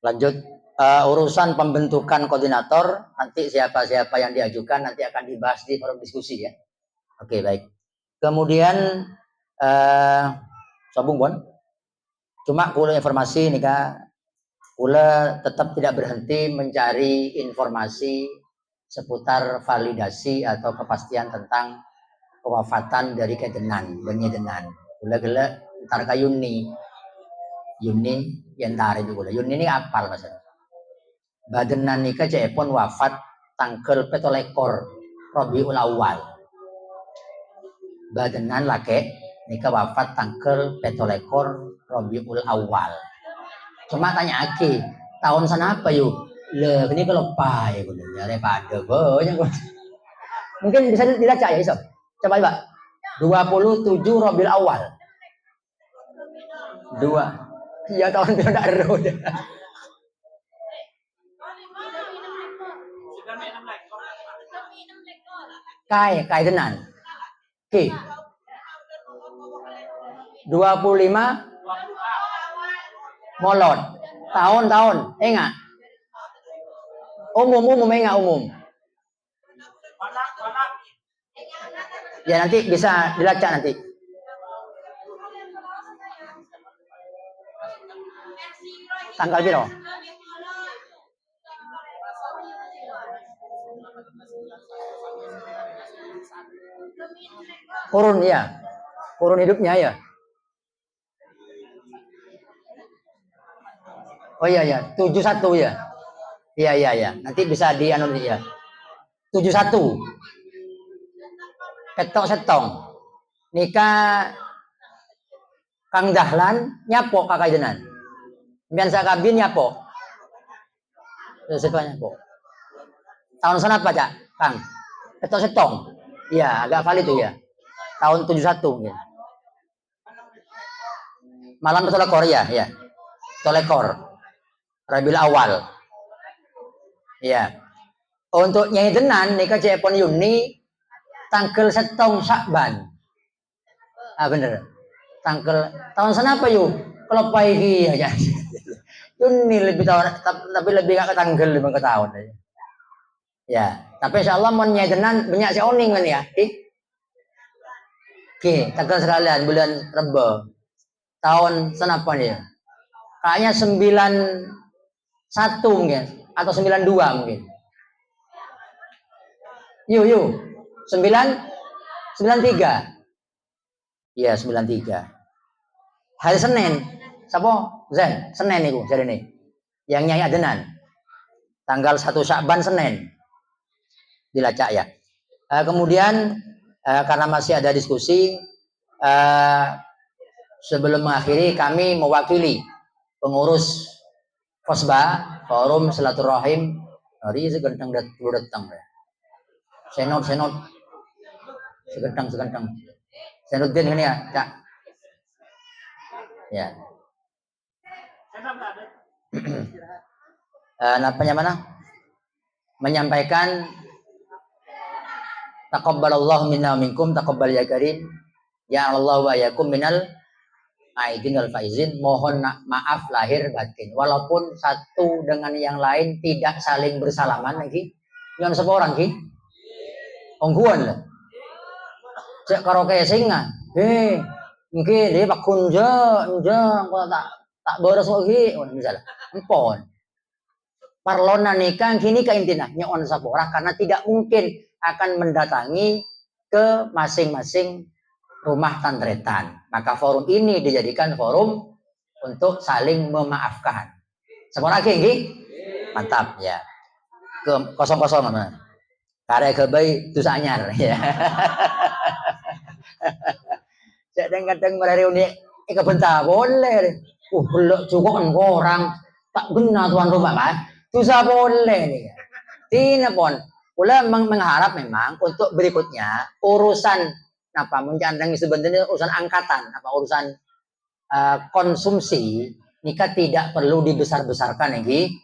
Lanjut urusan pembentukan koordinator, nanti siapa-siapa yang diajukan nanti akan dibahas di forum diskusi ya. Oke, baik. Kemudian sabung bon. Cuma kula informasi nih kak, kula tetap tidak berhenti mencari informasi seputar validasi atau kepastian tentang kewafatan dari kedenan, benyedenan. Kula gele ntar ka Yuni yang tarik itu kula. Yuni ini apal mas. Badenan nika cepon wafat tanggal 17 Rabiul Awal. Badenan lake nika wafat tanggal 17 Rabiul Awal. Cuma tanya aki, tahun sana apa yuk? Le, ini kalau pai gue daripada banyak. Mungkin bisa dibaca ya iso. Coba Pak. 27 Rabiul Awal. 2. Iya tahun itu ndak ero. Kai tenan. Oke. 25 molot. Tahun. Enggak. Umum enggak umum. Ya nanti bisa dilacak nanti. Tanggal piro? Kurun ya. Kurun hidupnya ya. Oh iya, 71 ya. Iya. Nanti bisa dianu ya. 71. Ketok setong. Nikah Kang Dahlan nyapo kakak jenan. Biasa kabin nyapo. Sesuai nyapo. Tahun sana apa cak? Kang. Ketok setong. Iya, agak valid itu ya. Tahun 71 ya. Malam Tolekor ya. Tolekor. Rabiul Awal. Ya. Untuk Nyai Denan nikah cepon Yuni tanggal setong Syakban. Bener. Tanggal tahun sana apa yuk? Kalau pagi aja. Yuni lebih tahun tapi lebih gak ke tanggal lebih ke tahun aja. Ya, tapi insyaallah mau Nyai Denan banyak si oning kan ya. Oke, tanggal sekalian bulan Rebo. Tahun sana apa nih? Kayaknya 91 mungkin atau 92 mungkin. Yuk. 93. Iya, 93. Hari Senin. Siapa? Zen. Senin niku jadi nih. Yang Nyai Adenan. Tanggal 1 Syakban Senin. Dilacak ya. Kemudian karena masih ada diskusi, sebelum mengakhiri kami mewakili pengurus Fosba Forum Silaturahim. Hari segentang datang ya. Senot segentang Senuddin ini ya Cak ya. Napanya mana menyampaikan taqabbalallahu minna minkum taqabbal ya karim ya Allah wa yakum minal aidin wal faizin. Mohon maaf lahir batin walaupun satu dengan yang lain tidak saling bersalaman lagi dengan seorang ki ongguan lah cek karaoke singa mungkin dia pak kunja kalau tak boros lagi misalnya empon parlona nikah kini ke intina nyon sapora karena tidak mungkin akan mendatangi ke masing-masing rumah tantretan. Maka forum ini dijadikan forum untuk saling memaafkan. Sepora lagi mantap ya. Ke 00 mana? Karya kebaik dosa anyar ya. Kadang-kadang mereuni kebentar boleh. Belum cukup orang tak guna tuan rumah kan. Dosa boleh nih. Tidak pun. Pula mengharap memang untuk berikutnya urusan apa mencandang sebenarnya urusan angkatan apa urusan konsumsi nikah tidak perlu dibesar-besarkan lagi.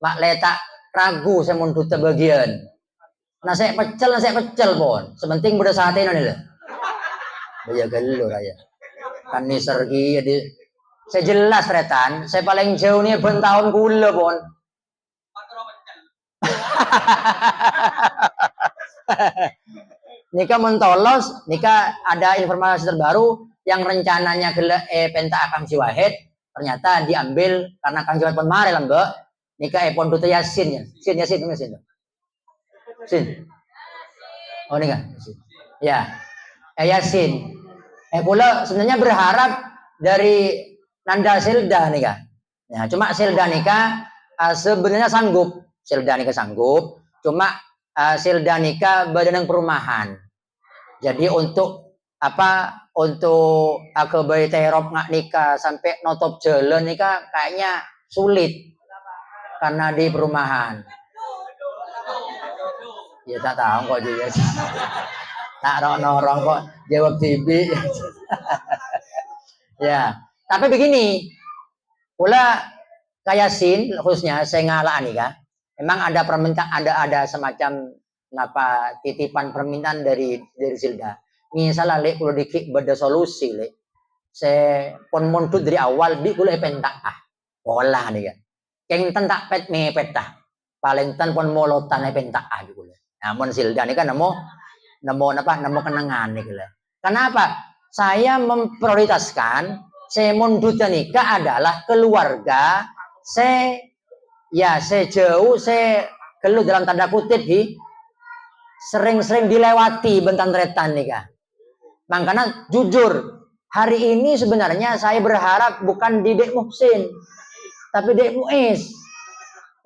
Mak letak ragu saya mau tutup bagian. Nasi pecel pun. Sementing udah saat ini nih. Bayar gelo raya. Kan nih sergi jadi saya jelas retan. Saya paling jauh nih ben tahun gula pun. Nika mentolos, nika ada informasi terbaru yang rencananya penta Kang Siwahid ternyata diambil karena Kang Siwahid pun mare lah mbak. Nika pon duta Yasin ya, Yasin. Oh nika, ya, Yasin. Pula sebenarnya berharap dari Nanda Silda nika. Ya, cuma Silda nika sebenarnya sanggup. Silda nika sanggup, cuma Silda nika badan perumahan. Jadi untuk apa? Untuk aku bayi terop nggak nikah sampai notop jalan nikah kayaknya sulit karena di perumahan. Ya tak tahu kok juga. Tak norong kok jawab TV. Ya, tapi begini, pula kayak Sin khususnya saya ngalah nih kan. Memang ada permintaan, ada semacam apa titipan permintaan dari Silda. Misalnya lek kalau dikit beda solusi lek. Saya pon montut dari awal di kuliah pentak pola nih kan. Keng tak pet mepet dah. Paling tan pon molotan pentak di kuliah. Namun Silda ini kan nemu kenangan nih kuliah. Kenapa? Saya memprioritaskan saya mondutnya nikah adalah keluarga. Saya jauh saya keluh dalam tanda kutip sering-sering dilewati bentang-retan nikah. Makanya jujur hari ini sebenarnya saya berharap bukan di Dek Muhsin tapi Dek Muiz,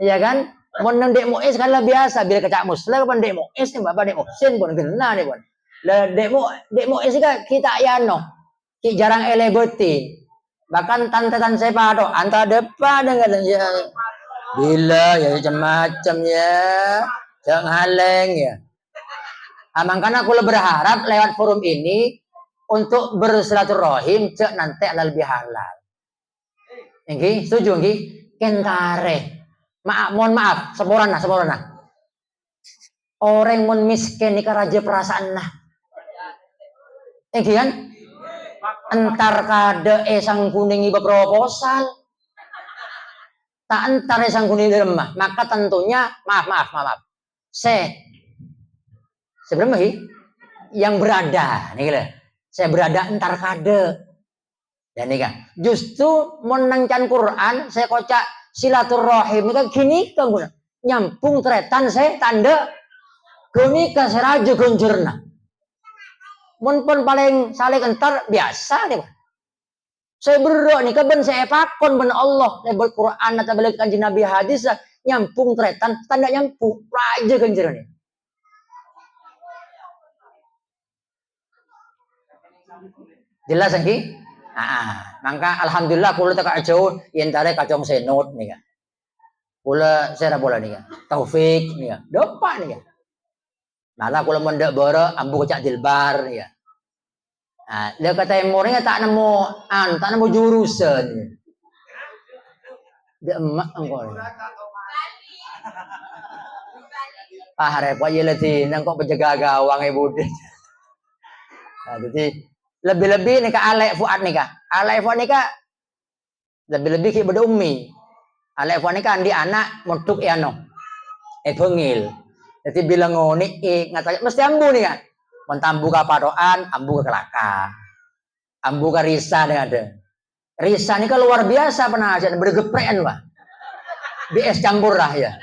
ya kan? Menang Dek Muiz kan lah biasa bila kecak muslim kan Dek Muiz nih bapak Dek Muhsin pun kena nih pun. Dek Muiz kita ayano, kita jarang elebeti. Bahkan tante-tante saya pado antara depan dengan ya bila ya macam-macam ya jangan haleng ya. Makanya aku berharap lewat forum ini untuk bersilaturahim cek nanti lebih halal. Nggih, setuju nggih? Kentare. Mohon maaf, seborana. Orang mun miskin nika raja perasaan nah. Nggih kan? Entar kade sang kuning iba proposal. Tak entar sang kuning di rumah, maka tentunya maaf. Sebenarnya yang berada nih gitu. Saya berada entar kade. Ya nih kan. Justru menangkan Quran saya kocak silaturahim kan gini kan guna. Nyampung tretan saya tanda gini kan seraja gonjurna. Mun pun paling saling entar biasa nih. Saya berdoa nih kan saya pakon ben Allah lebel Quran atau balik kanjeng Nabi hadis nyampung tretan tanda nyampung raja gonjurna. Jelas lagi? Maka alhamdulillah kula tak jauh yentare kacong senot nih kan. Kula saya bola nih kan. Taufik nih kan. Dopa nih kan. Malah kula mondok boro ambu kecak dilbar nih kan. Dia kata emornya tak nemu jurusan. Dia emak engkau. Repot ya leti nang kok penjaga gawang ibu. Jadi lebih-lebih nih Alek Fuad nih Alek Fuad nih lebih-lebih kayak beda umi. Alek Fuad nih di anak montuk bengil. Jadi bilang ngoni ngatanya mesti ambu nih kan. Mentambu ke padoan, ambu ke kelaka. Ambu ke Risa nih ada. Risa nih kan luar biasa penasihat bergeprean wah. BS campur lah ya.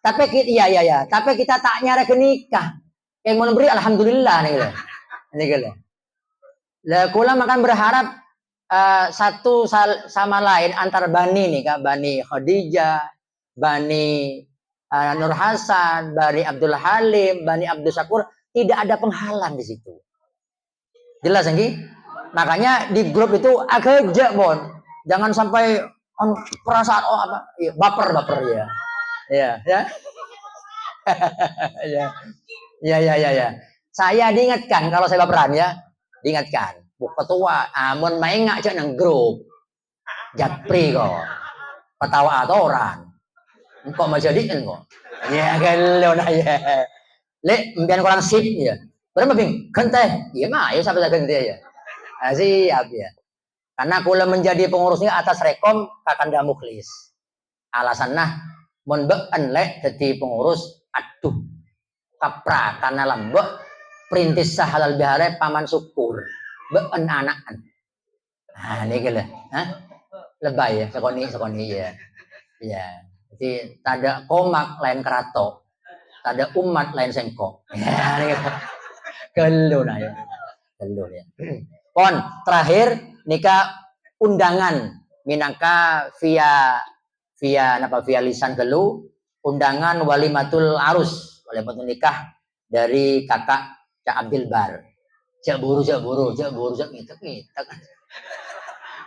Tapi iya. Tapi kita tak nyari ke nikah. Yang mau beri alhamdulillah nih gitu. Ini gitu. Lah kula makan berharap satu sama lain antar bani nih Kak, Bani Khadijah, Bani Nur Hasan, Bani Abdul Halim, Bani Abdul Syakur tidak ada penghalang di situ. Jelas nggih? Makanya di grup itu agak bon. Jangan sampai perasaan baper ya. Ya. Ya. Saya diingatkan kalau saya baperan ya. Diingatkan, bu ketua, amun main ngak cek nang grup, japri kok, ketawa atoran, kok mau jadiin kok, ya kalau nah ya, lek mbian kurang sip ya, berapa bing, kente, iya mah, ayo sampai kente ya, siap ya, karena kula menjadi pengurusnya atas rekom Kakanda Mukhlis, alasan nah, mon beken lek jadi pengurus Aduh, kapra karena lembek perintis halal bihare paman syukur. Beun anakan. Nah, ini gila. Hah? Lebay ya, sekoni ya. Ya. Jadi tada komak lain kerato. Tada umat lain sengkok. Ya, ini gila. Gelo nah ya. Gelo ya. Pon, terakhir nikah undangan minangka via lisan gelu undangan walimatul arus walimatul nikah dari kakak Cak Abdul Bar. Cak buru gitu.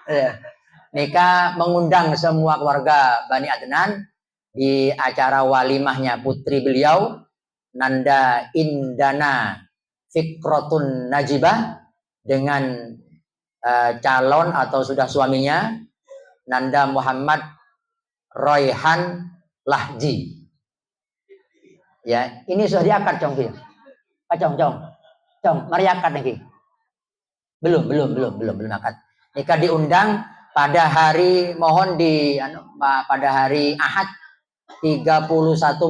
Ya. Nikah mengundang semua keluarga Bani Adnan di acara walimahnya putri beliau Nanda Indana Fikrotun Najibah dengan calon atau sudah suaminya Nanda Muhammad Royhan Lahji. Ya, ini sudah diakad cong. Mari akad nih. Belum akad. Nikah diundang pada hari pada hari Ahad 31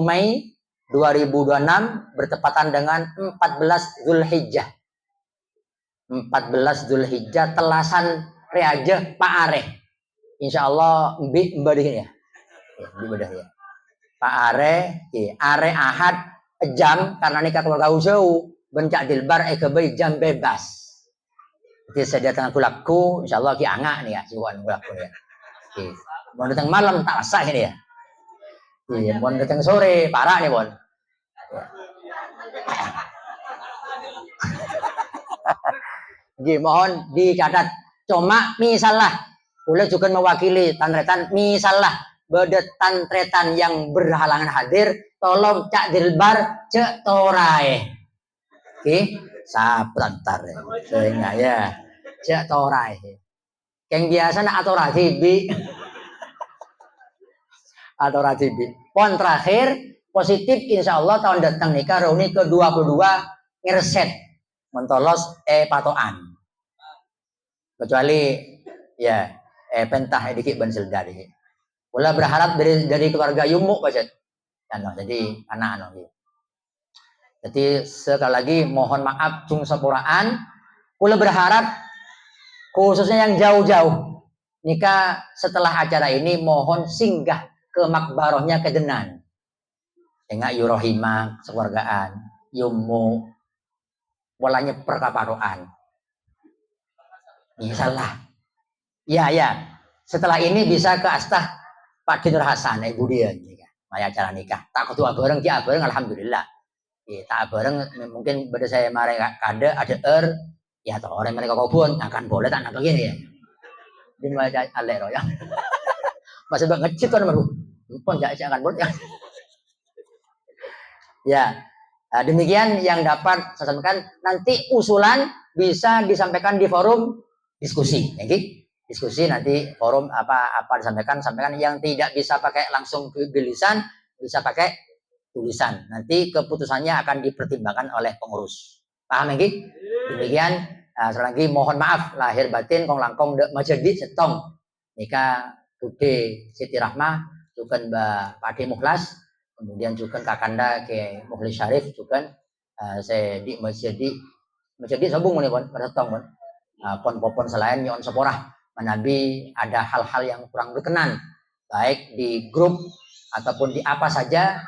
Mei 2026 bertepatan dengan 14 Zulhijjah. 14 Zulhijjah telasan reaja Pak Areh. Insyaallah mbak ya. Ya. Pak Areh, Areh Ahad jam karena nikah keluarga jauh bencak dilbar ekebe jam bebas. Jadi saya datang kulaku, insyaallah ki angak nih ya, suwan kulaku ya. Mau datang malam tak sah ini ya. Mau datang sore parah nih bon. Mohon dicatat. Cuma misalnya, boleh juga mewakili tantretan. Misalnya, bedet tantretan yang berhalangan hadir, tolong Cak Dilbar cek torai. Saprantar sehingga ya cek torai. Yang biasa nak atau ratibi. Atau ratibi. Pon terakhir, positif insya Allah tahun datang nikah reuni ke-22 ngerset mentolos patoan. Kecuali ya pentah dikit bensil dari. Pula berharap dari keluarga Yumuk bajet. Jadi anak-anak gitu. Jadi sekali lagi mohon maaf cung sepuraan. Pula berharap khususnya yang jauh-jauh nikah setelah acara ini mohon singgah ke makbarohnya Kedenan. Tengah yurohima sekeluargaan, Yumu, walanya perkaparoan. Misalnya, ya. Setelah ini bisa ke Astah Pak Dinur Hasan, Ibu dia, maya acara nikah. Tak ketua bareng, dia bareng, alhamdulillah. Tak bareng, mungkin pada saya mereka ada ya atau orang mereka kobon akan boleh tak begini ya. Di mana alero ya. Masih banget ngecit kan baru. Pun jangan boleh. Ya. Demikian yang dapat saya sampaikan. Nanti usulan bisa disampaikan di forum diskusi, diskusi nanti forum apa sampaikan yang tidak bisa pakai langsung tulisan bisa pakai tulisan. Nanti keputusannya akan dipertimbangkan oleh pengurus. Paham lagi? Demikian. Sekali lagi mohon maaf lahir batin kong langkong dek majedi setong nikah Bude Siti Rahmah juga Mbak Pade Mukhlas kemudian juga Kakanda ke Mukhlis Syarif juga saya di majedi sabung nih pon setong pon pon selain nyon seporah menabi ada hal-hal yang kurang berkenan baik di grup ataupun di apa saja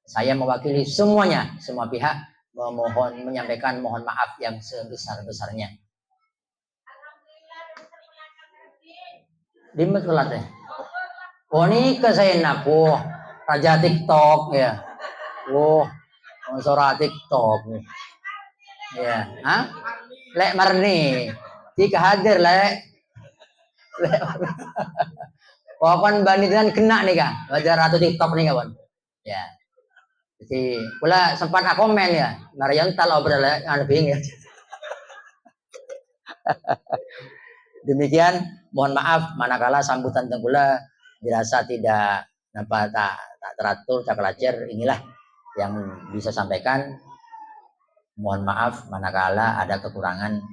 saya mewakili semuanya semua pihak menyampaikan mohon maaf yang sebesar-besarnya. Di metelat ya. Oh ini ke saya naku raja TikTok ya. Suara TikTok nih. Ya, Lek Marni. Jika hadir lek. Kawan Bani kena nih kan. Wajar ratu TikTok nih kawan. Ya. Jadi pula sempat aku komen ya, Marian talau berada anebing ya. Demikian, mohon maaf manakala sambutan tengkula dirasa tidak tak teratur, tak kelajar, inilah yang bisa sampaikan. Mohon maaf manakala ada kekurangan.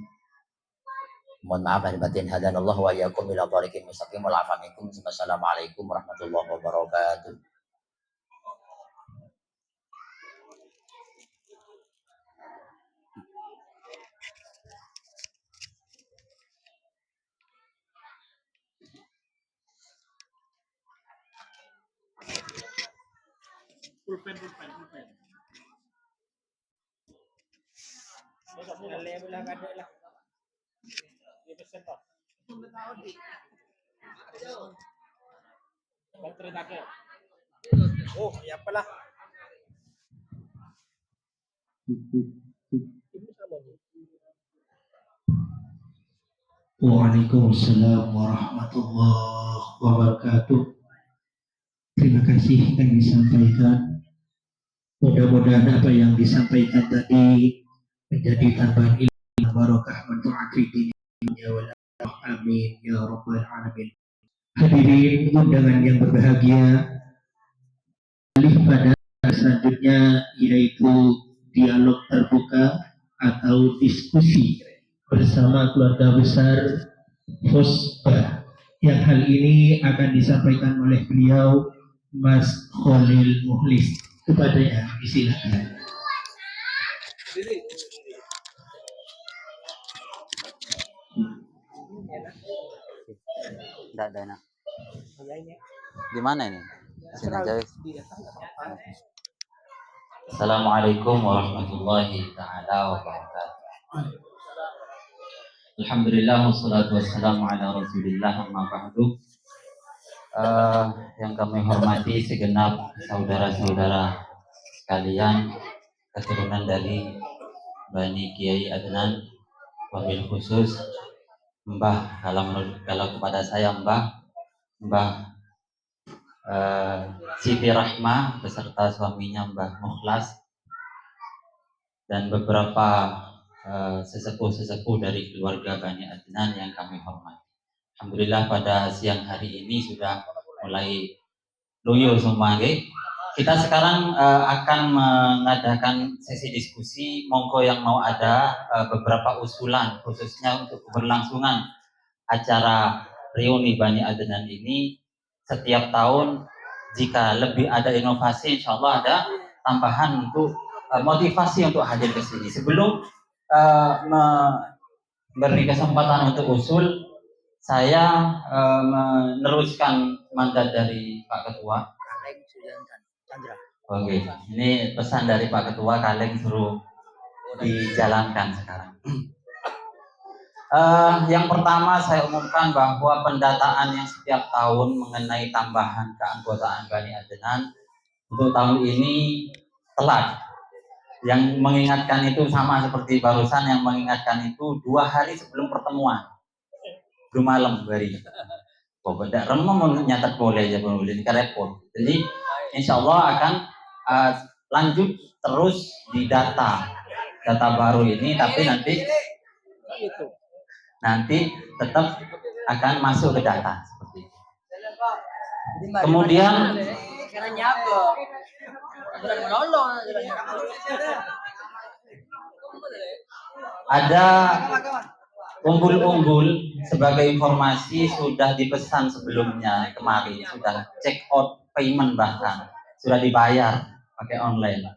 Mohon maaf lahir batin hadanallah wa iyyakum ila thariqil mustaqim wal afa minkum. Wassalamualaikum warahmatullahi wabarakatuh. Waalaikumsalam warahmatullahi wabarakatuh. Terima kasih yang disampaikan. Mudah-mudahan apa yang disampaikan tadi menjadi tambahan ilmu barokah manfaat fi dunya wal akhirah. Amin ya rabbal alamin. Hadirin undangan yang berbahagia, alih pada selanjutnya yaitu dialog terbuka atau diskusi bersama keluarga besar Fosbah, yang hal ini akan disampaikan oleh beliau Mas Khalil Mukhlis. Kepadanya disilakan. Tidak ada enak. Di mana ini? Sini aja. Assalamualaikum warahmatullahi taala wabarakatuh. Alhamdulillah wassalatu wassalamu ala Rasulillah amma ba'du. Yang kami hormati segenap saudara-saudara sekalian, keturunan dari Bani Kiai Adnan, wabil khusus Mbah, kalau kepada saya Mbah Siti Rahma beserta suaminya Mbah Mukhlas dan beberapa sesepuh-sesepuh dari keluarga Bani Adnan yang kami hormati. Alhamdulillah pada siang hari ini sudah mulai loyo semua. Kita sekarang akan mengadakan sesi diskusi. Monggo yang mau ada beberapa usulan khususnya untuk keberlangsungan acara reuni Bani Adnan ini setiap tahun. Jika lebih ada inovasi, insya Allah ada tambahan untuk motivasi untuk hadir ke sini. Sebelum memberi kesempatan untuk usul, saya meneruskan mandat dari Pak Ketua. Oke, ini pesan dari Pak Ketua, Kaleng suruh dijalankan sekarang. Yang pertama saya umumkan bahwa pendataan yang setiap tahun mengenai tambahan keanggotaan Bani Adnan untuk tahun ini telat. Yang mengingatkan itu sama seperti barusan yang mengingatkan itu 2 hari sebelum pertemuan. 2 malam hari. Kok beda remem nyatet boleh aja boleh ini repot. Jadi insya Allah akan lanjut terus di data baru ini, tapi nanti tetap akan masuk ke data seperti itu. Kemudian ada umbul-umbul sebagai informasi sudah dipesan sebelumnya kemarin, sudah check out payment, bahkan sudah dibayar pakai online.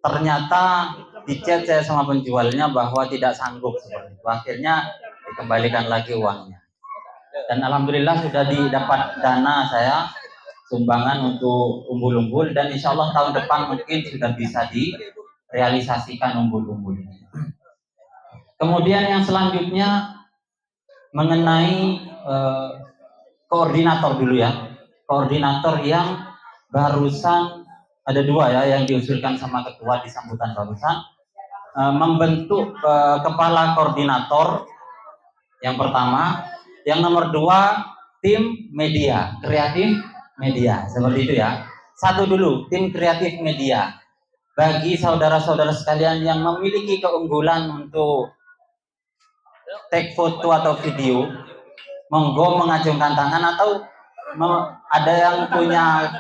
Ternyata dichat saya sama penjualnya bahwa tidak sanggup seperti itu. Akhirnya dikembalikan lagi uangnya. Dan alhamdulillah sudah didapat dana saya sumbangan untuk umbul-umbul, dan insya Allah tahun depan mungkin sudah bisa direalisasikan umbul-umbul ini. Kemudian yang selanjutnya mengenai koordinator dulu ya. Koordinator yang barusan ada 2 ya yang diusulkan sama ketua di sambutan barusan, membentuk kepala koordinator yang pertama, yang nomor 2 tim media, kreatif media, seperti itu ya. Satu dulu tim kreatif media. Bagi saudara-saudara sekalian yang memiliki keunggulan untuk take foto atau video, monggo mengacungkan tangan, atau ada yang punya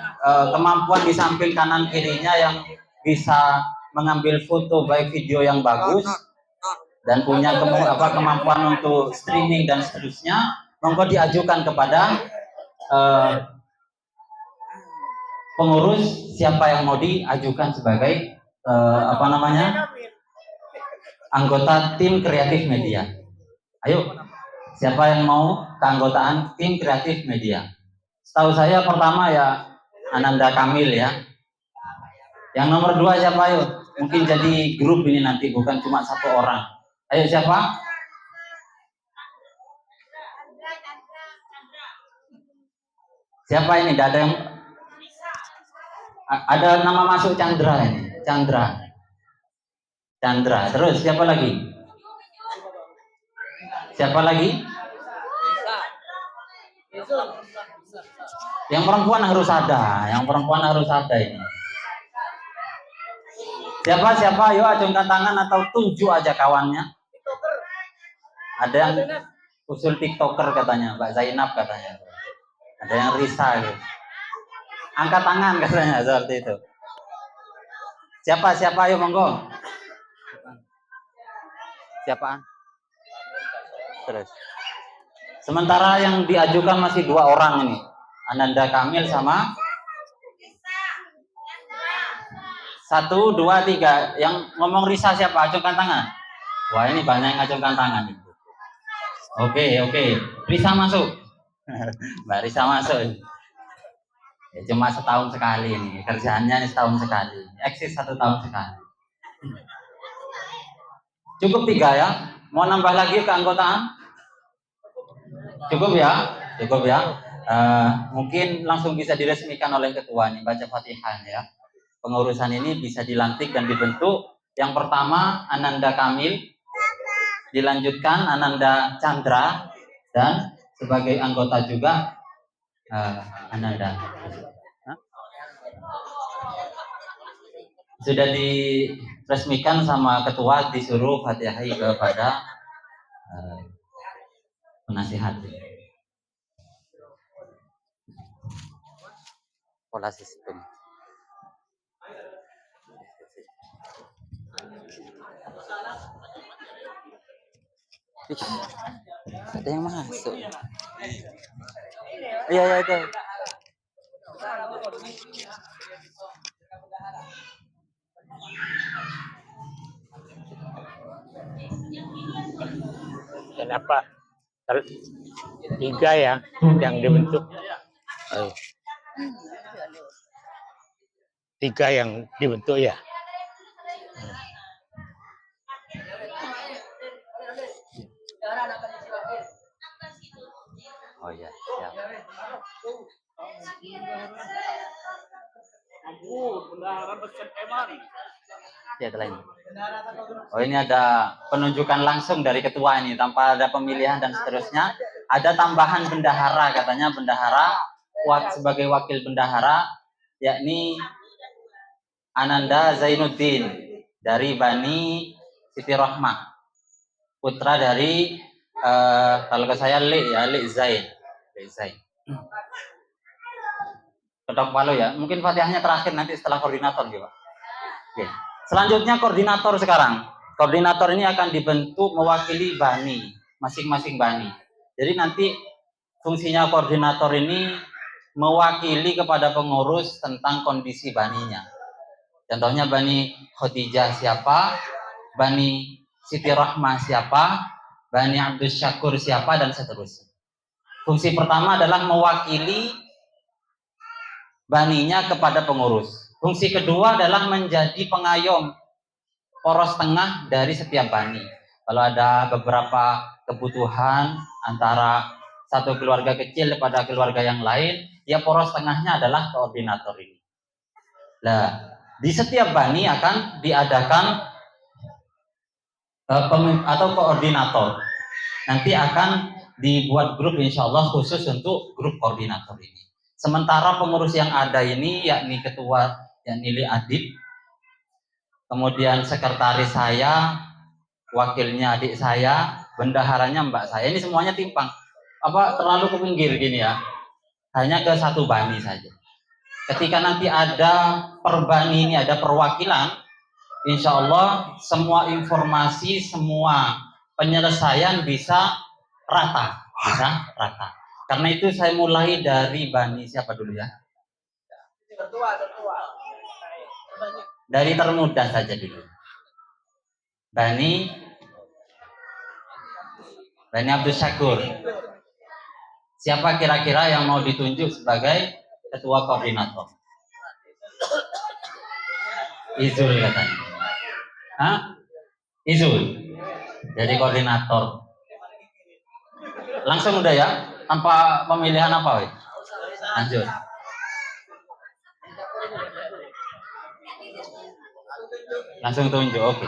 kemampuan di samping kanan kirinya yang bisa mengambil foto baik video yang bagus dan punya kemampuan untuk streaming dan seterusnya, monggo diajukan kepada pengurus siapa yang mau diajukan sebagai anggota tim kreatif media. Ayo, siapa yang mau keanggotaan tim kreatif media? Setahu saya pertama ya Ananda Kamil ya. Yang nomor 2 siapa ayo? Mungkin jadi grup ini nanti, bukan cuma satu orang. Ayo siapa? Siapa ini? Tidak ada yang ada nama masuk Chandra ini. Chandra. Terus siapa lagi? Siapa lagi? Yang perempuan harus ada. Ini. Siapa? Yuk acungkan tangan atau tunjuk aja kawannya. Ada yang usul TikToker katanya, Mbak Zainab katanya. Ada yang Risa gitu. Angkat tangan katanya seperti itu. Siapa? Ayo monggo. Siapa? Terus. Sementara yang diajukan masih 2 orang ini. Ananda Kamil sama 1, 2, 3. Yang ngomong Risa siapa? Acungkan tangan. Wah, ini banyak yang acungkan tangan. Oke. Risa masuk. Mbak Risa masuk. Ya, cuma setahun sekali ini. Kerjaannya ini setahun sekali. Eksis 1 tahun sekali. Cukup 3 ya. Mau nambah lagi keanggotaan? Cukup ya. Mungkin langsung bisa diresmikan oleh ketua nih, baca Fatihah ya. Pengurusan ini bisa dilantik dan dibentuk. Yang pertama Ananda Kamil, dilanjutkan Ananda Chandra, dan sebagai anggota juga Ananda. Sudah diresmikan sama ketua, disuruh Fatihah kepada penasihat. Pola sistem. Ada yang masuk. Iya itu. Kenapa 3 ya yang dibentuk? 3 yang dibentuk ya. Oh ya, siap. Ya, lain. Oh, ini ada penunjukan langsung dari ketua ini tanpa ada pemilihan dan seterusnya. Ada tambahan bendahara, katanya bendahara sebagai wakil bendahara, yakni Ananda Zainuddin dari Bani Siti Rahmah, putra dari kalau ke saya Le Zain. Ketok Palu ya. Mungkin Fatihahnya terakhir nanti setelah koordinator gitu, Pak. Oke. Selanjutnya koordinator sekarang. Koordinator ini akan dibentuk mewakili bani, masing-masing bani. Jadi nanti fungsinya koordinator ini mewakili kepada pengurus tentang kondisi baninya. Contohnya Bani Khadijah siapa, Bani Siti Rahmah siapa, Bani Abdul Syakur siapa, dan seterusnya. Fungsi pertama adalah mewakili baninya kepada pengurus. Fungsi kedua adalah menjadi pengayom, poros tengah dari setiap bani. Kalau ada beberapa kebutuhan antara satu keluarga kecil kepada keluarga yang lain, ya poros tengahnya adalah koordinator ini. Nah, di setiap bani akan diadakan atau koordinator. Nanti akan dibuat grup insya Allah khusus untuk grup koordinator ini. Sementara pengurus yang ada ini yakni ketua yakni Li Adib, kemudian sekretaris saya, wakilnya adik saya, bendaharanya mbak saya. Ini semuanya timpang. Terlalu ke pinggir gini ya. Hanya ke satu bani saja. Ketika nanti ada per bani ini ada perwakilan, insya Allah semua informasi, semua penyelesaian bisa rata. Karena itu saya mulai dari bani siapa dulu ya? Dari termuda saja dulu. Bani Abdul Syakur. Siapa kira-kira yang mau ditunjuk sebagai ketua koordinator? Izul katanya. Hah? Izul. Jadi koordinator. Langsung udah ya, tanpa pemilihan apa, weh? Lanjut. Langsung tunjuk, oke.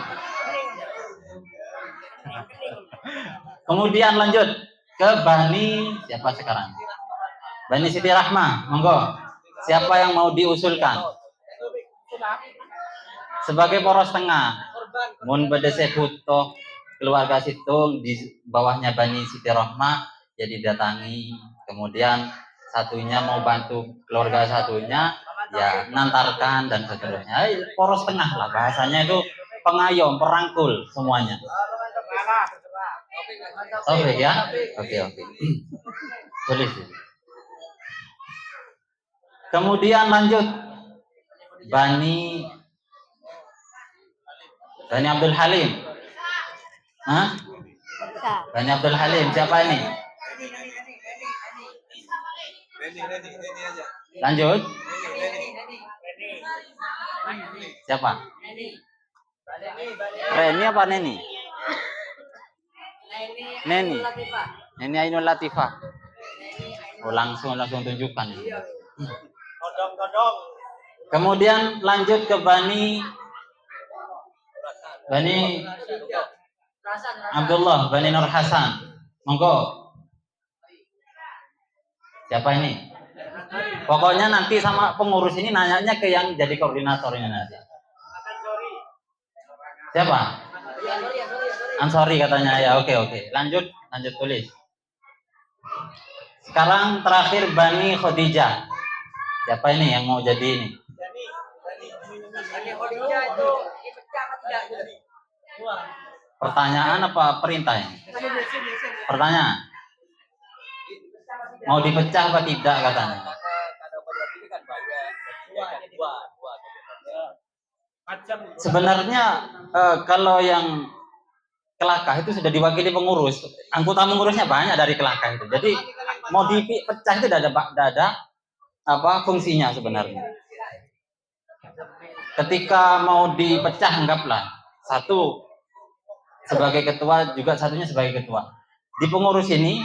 Kemudian lanjut ke Bani siapa sekarang? Bani Siti Rahmah, monggo. Siapa yang mau diusulkan? Sebagai poros tengah. Mun bedese butuh keluarga Situng di bawahnya Bani Siti Rahmah, jadi datangi. Kemudian satunya mau bantu keluarga satunya, ya nantarkan dan seterusnya. Poros tengah lah bahasanya itu, pengayom, perangkul semuanya. Oke ya, oke. Boleh sih. Kemudian lanjut Bani Abdul Halim. Hah? Bani Abdul Halim, siapa ini? Lanjut. Siapa? Reni apa Neni? Neni. Neni Ainul Latifah. Oh, langsung tunjukkan. Kemudian lanjut ke Bani Abdullah, Bani Nur Hasan. Monggo. Siapa ini? Pokoknya nanti sama pengurus ini nanyanya ke yang jadi koordinatornya nanti. Siapa? Ansori katanya ya. Oke. Lanjut tulis. Sekarang terakhir Bani Khadijah. Siapa ini yang mau jadi ini? Pertanyaan apa perintah ini? Pertanyaan. Mau dipecah apa tidak katanya? Sebenarnya kalau yang Kelakah itu sudah diwakili pengurus. Anggota pengurusnya banyak dari Kelakah itu. Jadi mau dipecah itu tidak ada apa fungsinya sebenarnya. Ketika mau dipecah, anggaplah satu sebagai ketua, juga satunya sebagai ketua. Di pengurus inti,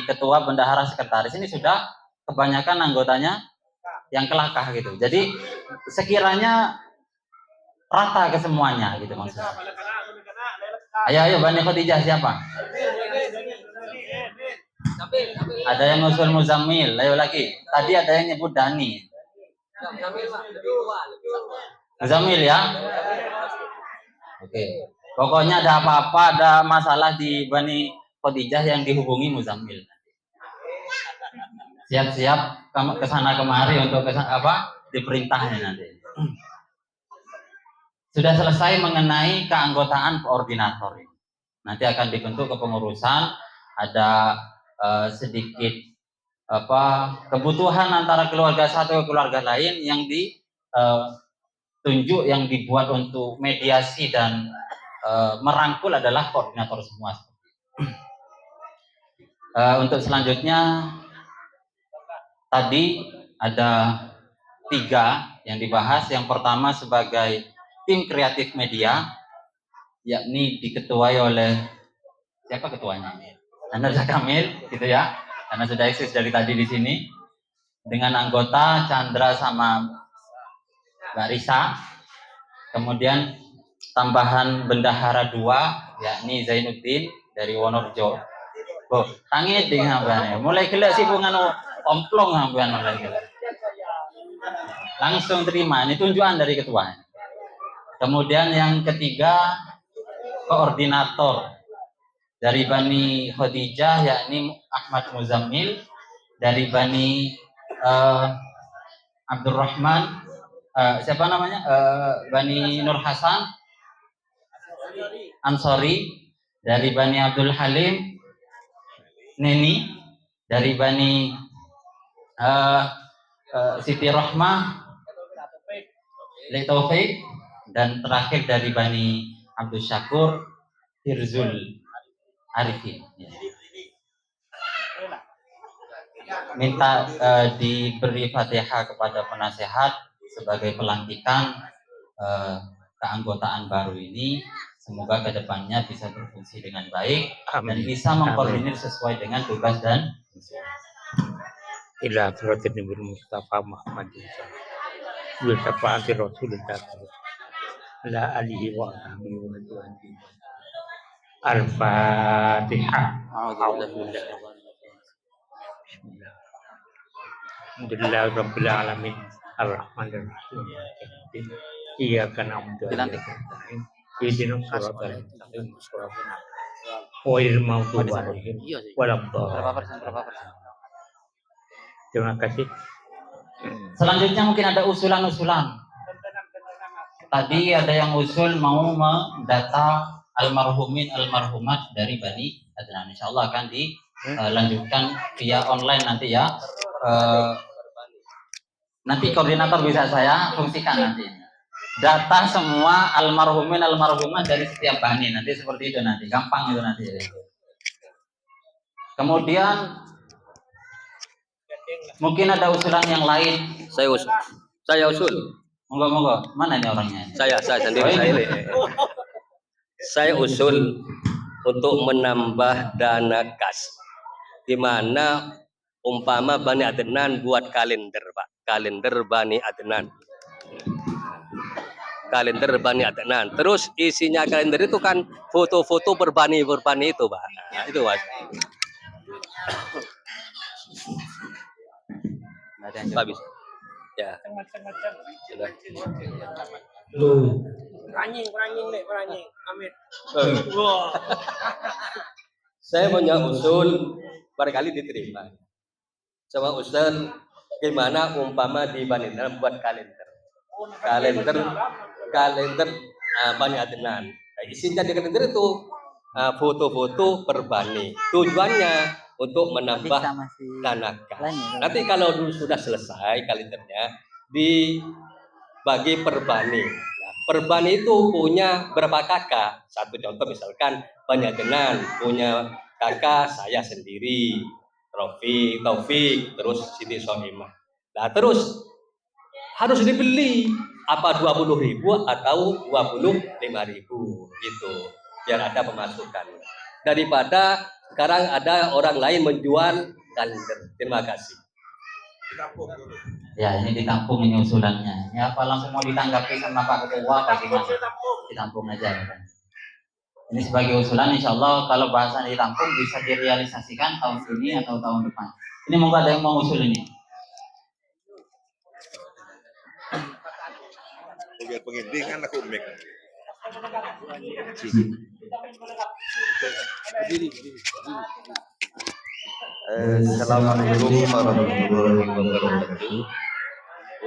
ketua, bendahara, sekretaris ini sudah kebanyakan anggotanya yang Kelakah gitu. Jadi sekiranya rata ke semuanya gitu maksudnya. Ayo Bani Khadijah siapa? Ada yang ngusul Muzammil, ayo lagi. Tadi ada yang nyebut Dani. Muzammil ya? Oke. Pokoknya ada apa-apa, ada masalah di Bani Khadijah yang dihubungi Muzammil. Siap-siap ke sana kemari untuk diperintahnya nanti. Sudah selesai mengenai keanggotaan koordinator. Nanti akan dibentuk kepengurusan, ada sedikit kebutuhan antara keluarga satu ke keluarga lain yang ditunjuk, yang dibuat untuk mediasi dan merangkul adalah koordinator semua. Untuk selanjutnya tadi ada 3 yang dibahas. Yang pertama sebagai tim kreatif media, yakni diketuai oleh siapa ketuanya? Anda Kamil, gitu ya, karena sudah eksis dari tadi di sini, dengan anggota Chandra sama Mbak Risa. Kemudian tambahan bendahara 2, yakni Zainuddin dari Wonorejo. Oh, tangit dengan mulai gelek sih bungan omplong sampean mulai gelek. Langsung terima, ini tunjukan dari ketuanya. Kemudian yang ketiga, koordinator dari Bani Khadijah, yakni Ahmad Muzammil. Dari Bani Abdurrahman, siapa namanya? Bani Nur Hasan Ansori. Dari Bani Abdul Halim Neni. Dari Bani Siti Rahmah Taufik. Dan terakhir dari Bani Abdul Syakur Hirzul Arifin. Minta diberi Fatihah kepada penasehat sebagai pelantikan keanggotaan baru ini semoga kedepannya bisa berfungsi dengan baik dan Amin. bisa mengkoordinir sesuai dengan tugas dan fungsi. Ila suratin Nabi Mustafa Muhammad Bil syafaati Rasulillah la alihi wa sahbihi wa radhiyallahu. Al-Fatihah. Bismillah. Alhamdulillah Rabbil Alamin Ar-Rahmanir Rahim Iyyaka na'budu wa iyyaka nasta'in Ihdinas siratal mustaqim Ghairil maghdubi 'alaihim waladdallin. Terima kasih. Selanjutnya mungkin ada usulan-usulan. Tadi ada yang usul mau mendata almarhumin almarhumat dari Bani Adnan. Insya Allah akan dilanjutkan via online nanti ya. Nanti koordinator bisa saya fungsikan nanti. Data semua almarhumin almarhumat dari setiap bani nanti seperti itu nanti. Gampang itu nanti. Kemudian mungkin ada usulan yang lain. Saya usul. Monggo. Mana ini orangnya? Saya sendiri. Saya usul untuk menambah dana kas. Di mana umpama Bani Adnan buat kalender, Pak. Kalender Bani Adnan. Kalender Bani Adnan. Terus isinya kalender itu kan foto-foto berbani itu, Pak. Nah, itu, Mas. Habis. Ya. Ranying. Amin. Saya punya usul barangkali diterima. Sama Ustaz, gimana umpama di Bani Adnan buat kalender Bani Adnan. Nah, isinya di kalender itu foto-foto per bani. Tujuannya untuk menambah dana kas. Nanti kalau sudah selesai kalendernya dibagi per bani. Nah, per bani itu punya berapa kakak? Satu contoh misalkan Bani Adnan punya kakak saya sendiri, Taufik, terus Siti Sohimah. Nah, terus harus dibeli apa 20.000 atau 25.000 gitu, biar ada pemasukan. Daripada sekarang ada orang lain menjual kalender. Terima kasih. Ya, ini ditampung ini usulannya. Ya, apa langsung mau ditanggapi sama Pak Ketua apa gimana? Ditampung aja kan. Ini sebagai usulan, insya Allah kalau bahasan ditampung bisa direalisasikan tahun ini atau tahun depan. Ini monggo ada yang mau usul ini. Biar pengintingan aku mic. Assalamualaikum warahmatullahi wabarakatuh.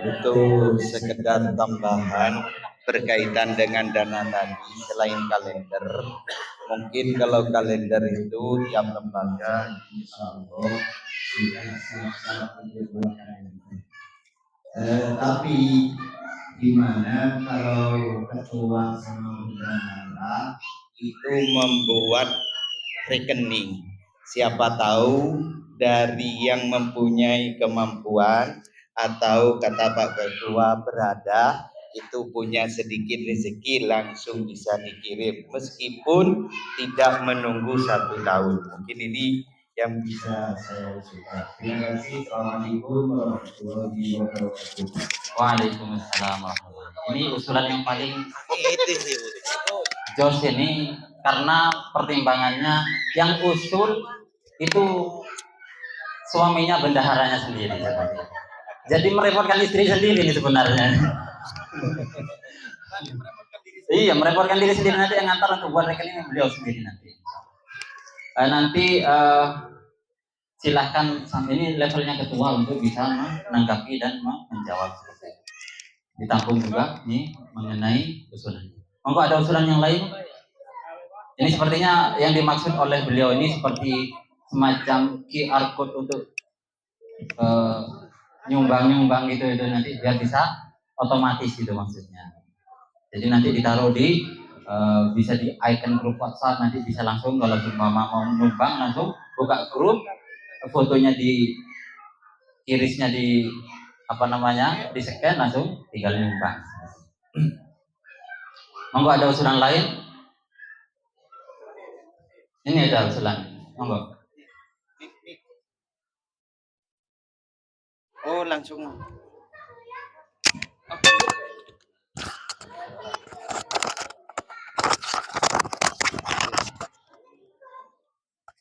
Untuk sekedar tambahan berkaitan dengan dana tadi, selain kalender, mungkin kalau kalender itu tiap lembaga insya Allah sudah siap untuk buat kalender. Tapi gimana kalau ketua sama bendahara itu membuat rekening? Siapa tahu dari yang mempunyai kemampuan atau kata Pak Ketua berada itu punya sedikit rezeki langsung bisa dikirim meskipun tidak menunggu 1 tahun. Mungkin ini yang bisa saya usulkan. Terima kasih. Assalamualaikum warahmatullahi wabarakatuh. Waalaikumsalam warahmatullahi wabarakatuh. Ini usulan yang paling jos ini karena pertimbangannya yang usul itu suaminya bendaharanya sendiri. Jadi merepotkan istri sendiri ini sebenarnya. Iya, merepotkan diri sendiri, nanti yang ngantar untuk buat rekening beliau sendiri nanti. Silahkan sampai ini levelnya ketua untuk bisa menanggapi dan menjawab. Ditampung juga nih mengenai usulan. Monggo ada usulan yang lain? Ini sepertinya yang dimaksud oleh beliau ini seperti semacam QR code untuk nyumbang gitu itu nanti biar bisa otomatis gitu maksudnya. Jadi nanti ditaruh di bisa di icon grup WhatsApp, nanti bisa langsung kalau seumpama mau nyumbang langsung buka grup, fotonya di irisnya di di scan langsung tinggal nyumbang. Monggo, ada usulan lain? Ini ada usulan. Monggo. Oh, langsung.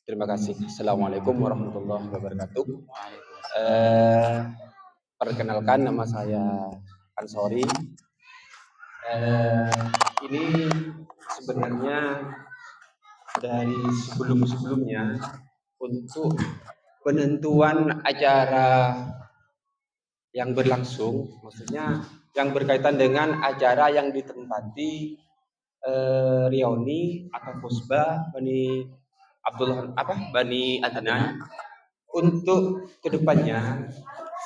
Terima kasih. Assalamualaikum warahmatullahi wabarakatuh. Perkenalkan, nama saya Ansori. Ini sebenarnya dari sebelum-sebelumnya untuk penentuan acara yang berlangsung, maksudnya yang berkaitan dengan acara yang ditempati Rioni atau Pusba Bani Adnan. Untuk kedepannya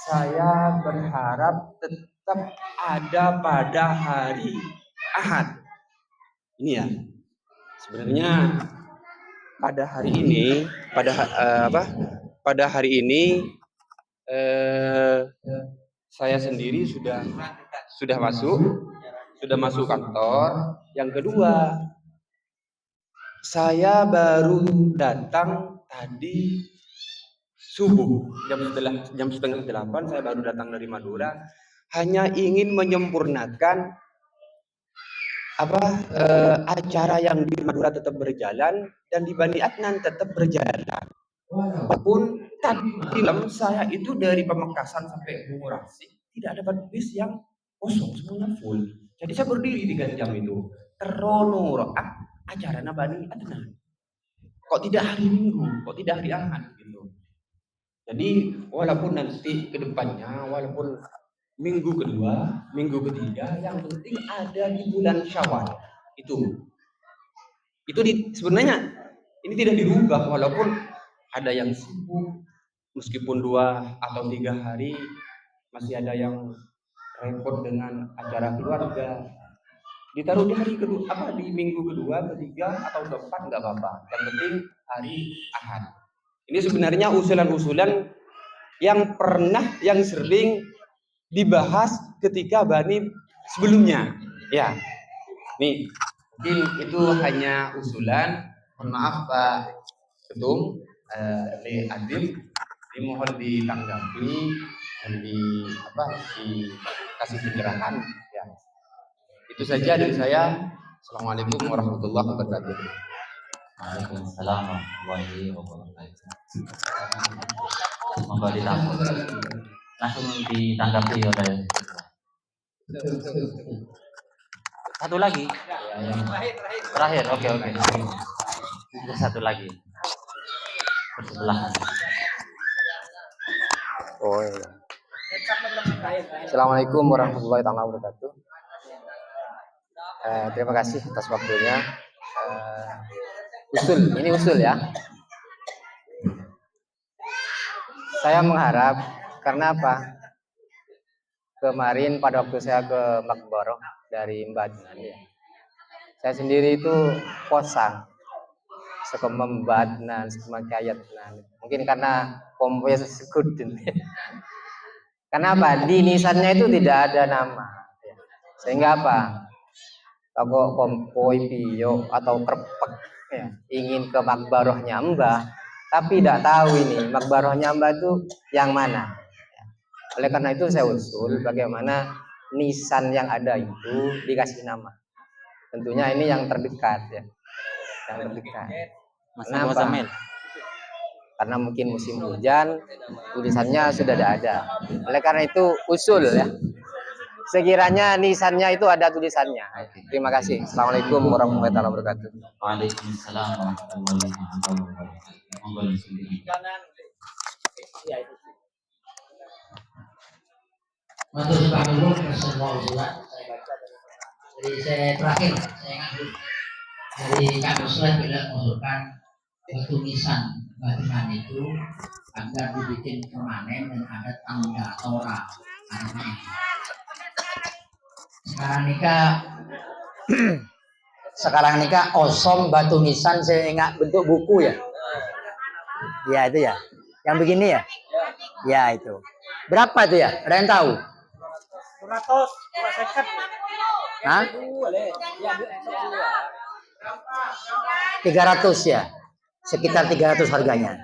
saya berharap tetap ada pada hari Ahad. Ini ya, sebenarnya pada hari ini, pada hari ini saya sendiri sudah masuk kantor. Yang kedua, saya baru datang tadi subuh jam setengah 8 saya baru datang dari Madura, hanya ingin menyempurnakan acara yang di Madura tetap berjalan dan di Bani Adnan tetap berjalan. Walaupun tadi malam saya itu dari Pamekasan sampai Bungurasi tidak dapat bis yang kosong, semuanya full. Jadi saya berdiri 3 jam itu. Terono acara Bani Adnan. Kok tidak hari Minggu, kok tidak hari Ahad gitu. Jadi walaupun nanti ke depannya, walaupun minggu kedua, minggu ketiga, yang penting ada di bulan Syawal. Itu sebenarnya ini tidak dirubah, walaupun ada yang sibuk, meskipun 2 atau 3 hari masih ada yang repot dengan acara keluarga. Ditaruh di hari kedua, di minggu kedua, ketiga atau keempat nggak apa-apa. Yang penting hari Ahad. Ini sebenarnya usulan-usulan yang sering dibahas ketika Bani sebelumnya. Ya, nih mungkin itu hanya usulan. Mohon maaf Pak Ketum, Adib, dimohon ditanggapi dan dikasih pencerahan. Ya, itu saja dari saya. Assalamualaikum warahmatullahi wabarakatuh. Waalaikumsalam warahmatullahi wabarakatuh. Monggo langsung ditanggapi oleh satu lagi. Terakhir. Oke. Satu lagi. Bersebelahan. Oh iya. Assalamualaikum warahmatullahi wabarakatuh. Terima kasih atas waktunya. Ini usul ya. Saya mengharap, karena apa? Kemarin pada waktu saya ke Makboroh dari Mbak Adnan ya, saya sendiri itu posang sekemem Mbak Adnan, sekemem Kyai Adnan. Mungkin karena komponya sekutin. Karena apa? Di nisannya itu tidak ada nama. Sehingga apa? Kalau kompoi piyo atau kerpek ya, ingin ke Makbarohnya Mbah, tapi tidak tahu ini Makbarohnya Mbah itu yang mana. Oleh karena itu saya usul bagaimana nisan yang ada itu dikasih nama. Tentunya ini yang terdekat ya, yang terdekat. Kenapa? Karena mungkin musim hujan, tulisannya sudah ada. Oleh karena itu usul ya, sekiranya nisannya itu ada tulisannya. Terima kasih. Assalamualaikum warahmatullahi wabarakatuh. Waalaikumsalam warahmatullahi wabarakatuh. Matur suwun semua usulan saya baca dari saya terakhir saya ngambil dari Kak Ruslan bila mengusulkan tulisan batuan itu agar dibikin permanen dan ada tanda Torah. Sekarang nikah osom batu nisan saya ingat bentuk buku ya. Ya itu ya. Yang begini ya. Ya itu. Berapa itu ya? Ada yang tahu? 100, 150. Hah? 300 ya. Sekitar 300 harganya.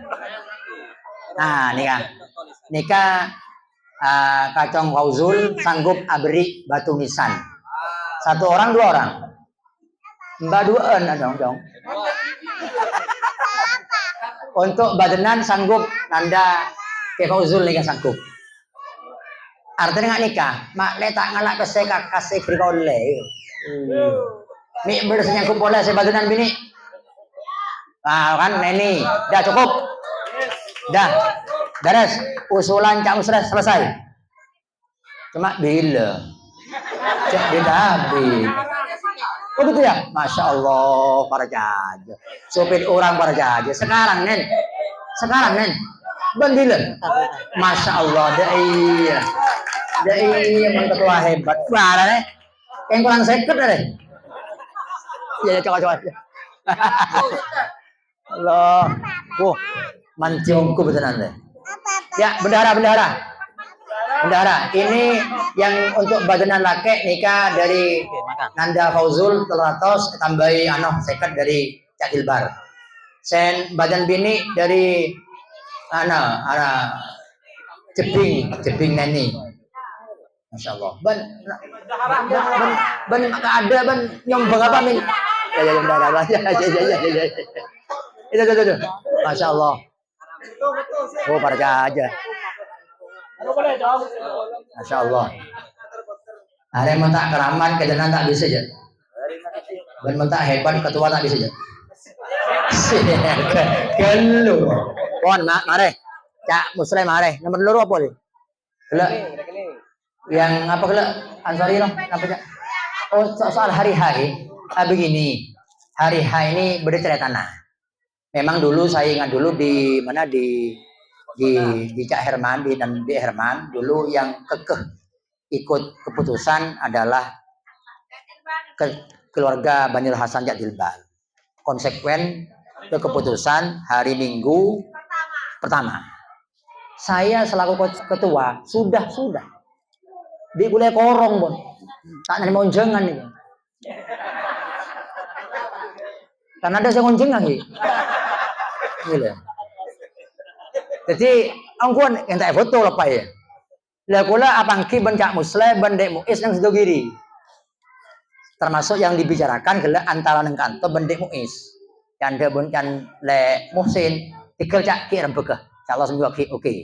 Nah, nikah Kacong Fauzul sanggup abri batu nisan. 1 orang 2 orang. Mbak 2 dong. Untuk badenan sanggup nanda ke Fauzul nikah sanggup. Artinya nggak nikah, mak letak ngalak pesek kasih frikole. Nih bersenya nyangkup boleh sebadenan bini. Nah kan ini, dah cukup, dah beres. Usulan Cak Musres selesai. Cuma bila, cek beda habis. Oh gitu ya, masya Allah para jajah, supir orang para jajah. Sekarang nen, bendilan, masya Allah, iya. Emang ketua hebat. Mana nih? Yang kurang seket deh. Ya coba. Allah. Mancungku betulan deh. Ya, bendahara. Ini yang untuk badenan laki nikah dari Nanda Fauzul 300 tambahi seket dari Cak Dilbar. Sen badan bini dari Jebing Neni. Masya Allah. Ban nggak ada nyombang apa min? Ya. Itu. Masya Allah. Oh para aja. Masya Allah. Hari mentak keraman kejenan tak bisa aja. Dan mentak hebat ketua tak bisa aja. Gelu. Pon mare. Cak Muslim mare. Nomor loro apa nih? Yang apa kelak Ansori loh apa soal hari H begini, hari H ini bercerita tanah. Memang dulu saya ingat dulu di mana di Cak Herman dan di Herman dulu yang kekeh ikut keputusan adalah keluarga Bani Hasan Cak Dilbar. Konsekuen ke keputusan hari Minggu pertama. Saya selaku ketua sudah di boleh korong bon, tak nanti monjengan nih, karena ada yang monjengan nih, gitu. Jadi angkuan yang tak foto apa ya, lah pula apangki Cak Muslim bendek Muiz yang sedo kiri, termasuk yang dibicarakan adalah antara neng kantor bendek Muiz, yang dia buncan le Muhsin, tikel Cak Ki rembegah, kalau semua oke.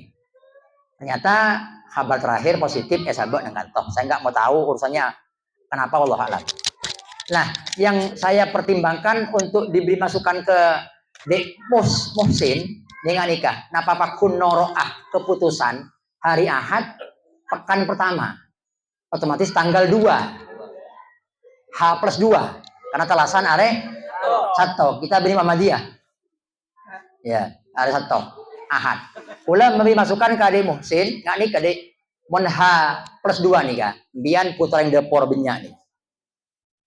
Ternyata kabar terakhir positif sabak dengan kantor. Saya nggak mau tahu urusannya kenapa Allah alam. Nah, yang saya pertimbangkan untuk diberi masukan ke Dek Muhsin dengan nikah. Napa pakun noroah keputusan hari Ahad pekan pertama. Otomatis tanggal 2. H+2. Karena telasan are 1. Kita beri Muhammadiyah. Ya, are 1. Ahad. Ulah memberi masukan ke Adik Muhsin, nggak nih ke Adik H+2 nih kak. Bian putra yang depor benyak nih.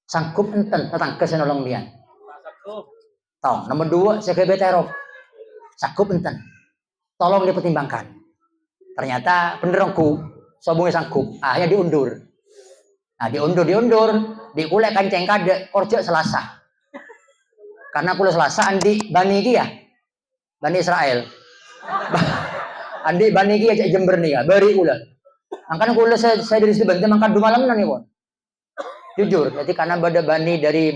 Sangkup enten datang ke senolong bian. Tahu. Nomor 2 CKB terop. Sangkup enten. Tolong dipertimbangkan. Ternyata benerongku sobungnya sangkup. Akhirnya diundur. Nah diundur. Diulek kanceng kade korjok Selasa. Karena pulau Selasa andi Bani ya. Bani Israel. Andi Bani aja Jember nih ya, beri ulah. Angkan kula saya dari situ bantu mangkat 2 malam nih pon. Jujur, jadi karena bada Bani dari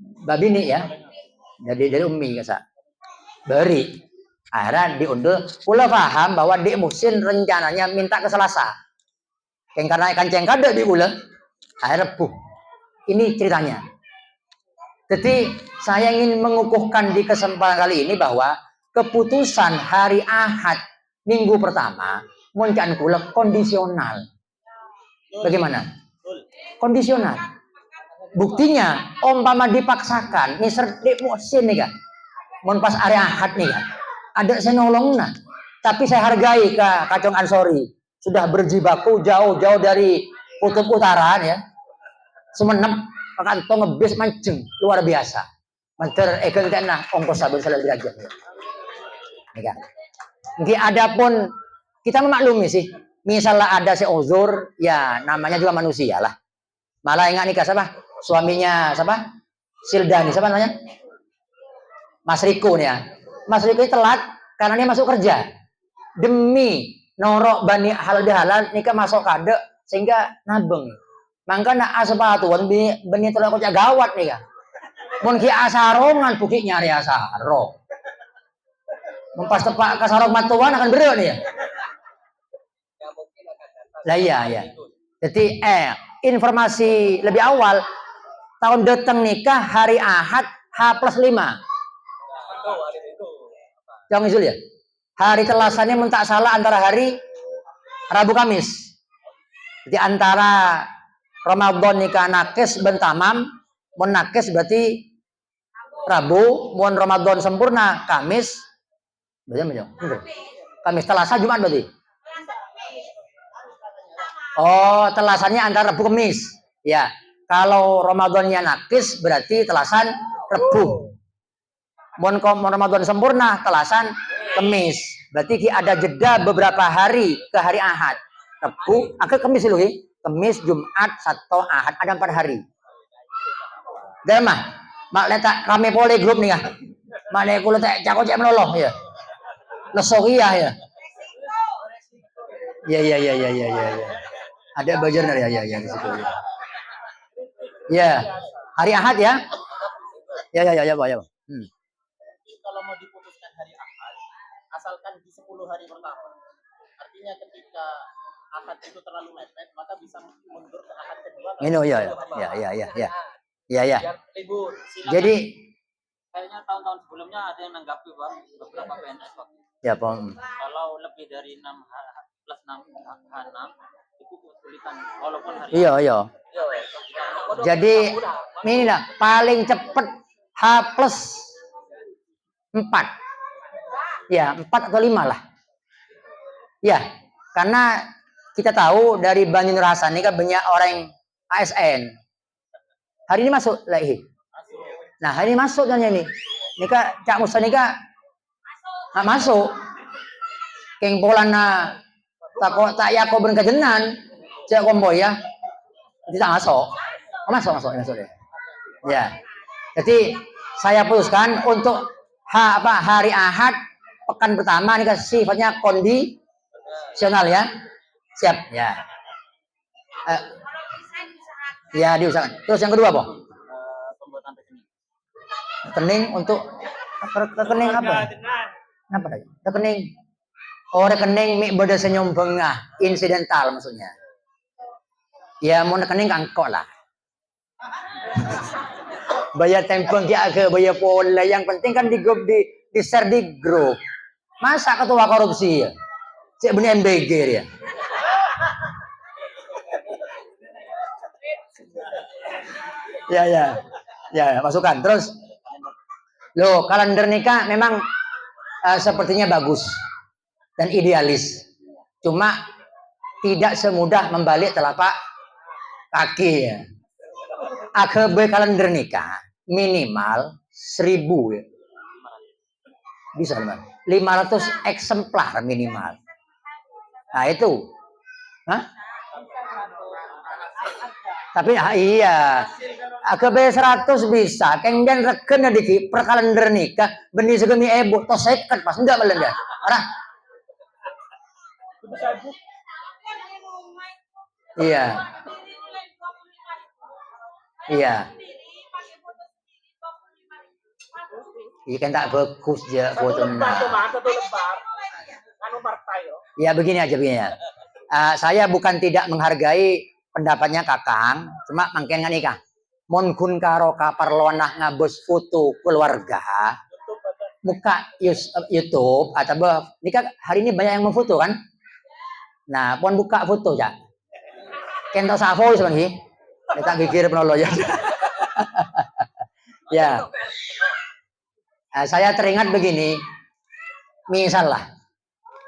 Babini ya, dari Umi kasa. Beri, akhirnya diundur. Kula paham bahwa Dek Muhsin rencananya minta ke Selasa. Karena kanceng kada di kula, akhirnya Ini ceritanya. Jadi saya ingin mengukuhkan di kesempatan kali ini bahwa keputusan hari Ahad minggu pertama muncan kula kondisional. Bagaimana? Kondisional. Buktinya umpama dipaksakan misalnya Dek Muhsin nih kan. Mun pas hari Ahad nih kan. Ada saya nolong nah. Tapi saya hargai ke Kacong Ansori. Sudah berjibaku jauh-jauh dari kutub utara ya. Sumenep kanto ngebis mancing luar biasa. Manter eken tenah ongkos sabar salah derajat. Nggih adapun kita memaklumi sih, misalnya ada si uzur, ya namanya juga manusia lah. Malah ingat nikah siapa? Suaminya siapa? Sildani, siapa namanya? Mas Riko nih ya. Mas Riko telat karena dia masuk kerja. Demi norok bani halal bihalal nikah masuk kade sehingga nabeng. Mangka nak asepatuan bani telah kocak gawat nih ya. Mun ki asarongan bukit nyari asaro. Mempas tepak kasarong matuan akan berat nih ya. Lah iya. Jadi informasi lebih awal tahun datang nikah hari Ahad H+5. Jangan isul ya. Hari telasannya mentak salah antara hari Rabu Kamis. Jadi antara Ramadan nikah nakes bentamam, mun nakes berarti Rabu, mun Ramadan sempurna Kamis. Kamis Selasa Jumat berarti. Oh, telasannya antara Rabu Kamis. Ya. Kalau Ramadannya nakis berarti telasan Rabu. Mun Ramadan sempurna telasan Kamis. Berarti ada jeda beberapa hari ke hari Ahad. Rabu, ke Kamis dulu. Kamis, Jumat, Sabtu, Ahad ada 4 hari. Dan mak letak rame pole grup nih ya. Mak leku letak cakok cek menoloh ya. Lesokia ya. Ya. Ada bajar ya di situ. Ya, hari Ahad ya. Ya, Pak. Kalau mau diputuskan hari Ahad, asalkan di 10 hari pertama. Artinya ketika Ahad itu terlalu mepet, maka bisa mundur ke Ahad kedua. Ya. Libur. Jadi Kayaknya tahun-tahun sebelumnya ada yang nanggapi Pak, beberapa PNS Pak. ya, Pak. Kalau lebih dari 6 plus 6 H6 itu kesulitan walaupun hari. Iya. Jadi ini lah paling cepet H+4. Ya, 4 atau 5 lah. Ya, karena kita tahu dari Bani Nur Hasan ini kan banyak orang ASN. Hari ini masuk lagi. Nah, hari ini masuk kan ini. Nika Cak Musa nika nggak masuk. Keng polana tak yako berkejenan Cak Komboy ya. Tidak masuk. Masuk deh. Ya. Jadi saya putuskan untuk hari Ahad pekan pertama ini sifatnya kondisional ya. Siap ya. Ya diusahakan. Terus yang kedua apa? Pembuatan rekening. Rekening untuk rekening apa? Apa tadi? Rekening. Oh, rekening mik beda senyum bengah insidental maksudnya. Ya mau rekening kangkok lah. Bayar tempeng ki agak bayar pola, yang penting kan di grup di share di grup. Masa ketua korupsi ya? Cek benih MBG ya. Ya, masukkan. Terus loh, kalender nikah memang sepertinya bagus dan idealis. Cuma tidak semudah membalik telapak kaki ya. AKB kalender nikah minimal 1000 ya. Bisa teman. 500 eksemplar minimal. Nah itu. Hah? Tapi iya. AKB 100 bisa. Kemudian reken dikit per kalender nikah benih segemi ebo tos seket pas enggak melenda. Arah. Iya. Iya kan tak bagus ya fotonya. Ya begini aja. Saya bukan tidak menghargai pendapatnya Kakang, cuma mangken nikah. Mon kun karo kaparlonah ngabos foto keluarga. Muka YouTube atau nikah hari ini banyak yang memfoto kan? Nah, pon buka foto ya. Kento savo sebenarnya. Kita gigir penolong ya. Ya. Saya teringat begini. Misal lah.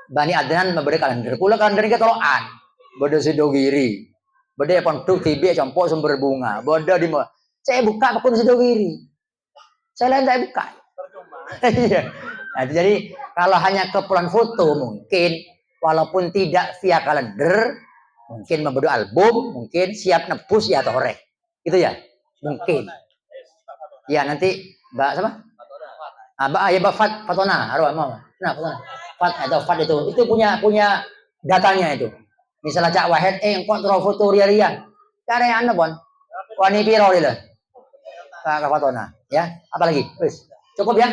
Bani Adnan memberi kalender. Kula kalender ini tolokan. Bodoh Sidogiri. Bodoh pondok tibi campur sumber bunga. Bodoh di mana? Saya buka akun Sidogiri. Saya lain saya buka. Iya. Nah, jadi kalau hanya keperluan foto mungkin walaupun tidak via kalender Mungkin membentuk album, mungkin siap nebus ya atau hore. Gitu ya? Mungkin. Ya nanti Mbak siapa? Mbak Fatona, mau. Nah, Fatona. Fat itu punya datanya itu. Misalnya Cak Wahid, kontrol foto ria. Cara yang Anda, Bon. Wani piro dia. Kak Fatona, ya. Apalagi? Wis. Cukup ya?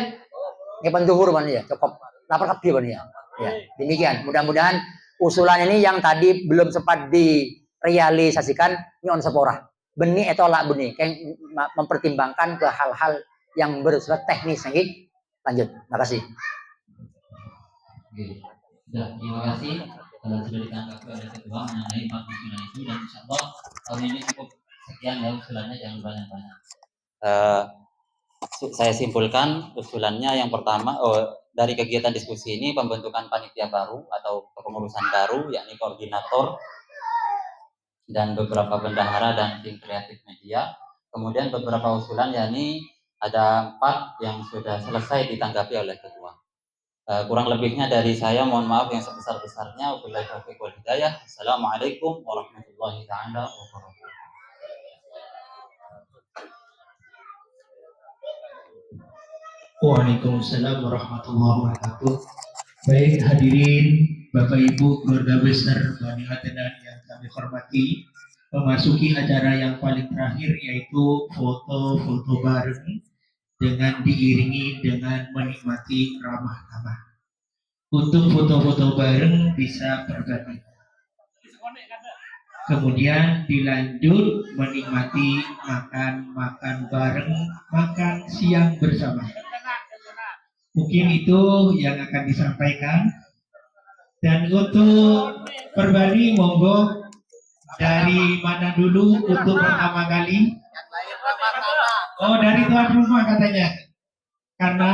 Ini penduhur Bon ya, cukup. Lapar kabeh Bon ya. Ya, demikian. Mudah-mudahan usulan ini yang tadi belum sempat direalisasikan nyon sepora. Benih atau lak benih, kayak mempertimbangkan ke hal-hal yang bersifat teknis lagi. Lanjut, makasih. Oke. Terima kasih sudah ditanggapi oleh ketua mengenai 4 usulan itu, dan insya Allah tahun ini cukup sekian ya usulannya, jangan banyak-banyak. Saya simpulkan usulannya yang pertama, dari kegiatan diskusi ini pembentukan panitia baru atau kepengurusan baru, yakni koordinator dan beberapa bendahara dan tim kreatif media. Kemudian beberapa usulan, yakni ada 4 yang sudah selesai ditanggapi oleh ketua. Kurang lebihnya dari saya mohon maaf yang sebesar-besarnya. Wabillahi taufiq wal hidayah. Assalamualaikum warahmatullahi taala wabarakatuh. Waalaikumsalam warahmatullahi wabarakatuh. Baik hadirin Bapak Ibu keluarga besar Bani Adnan yang kami hormati, memasuki acara yang paling terakhir yaitu foto-foto bareng dengan diiringi dengan menikmati ramah tamah. Untuk foto-foto bareng bisa berbagi. Kemudian dilanjut menikmati makan bareng, makan siang bersama. Mungkin itu yang akan disampaikan. Dan untuk berbagi, monggo dari mana dulu untuk pertama kali? Oh, dari tuan rumah katanya. Karena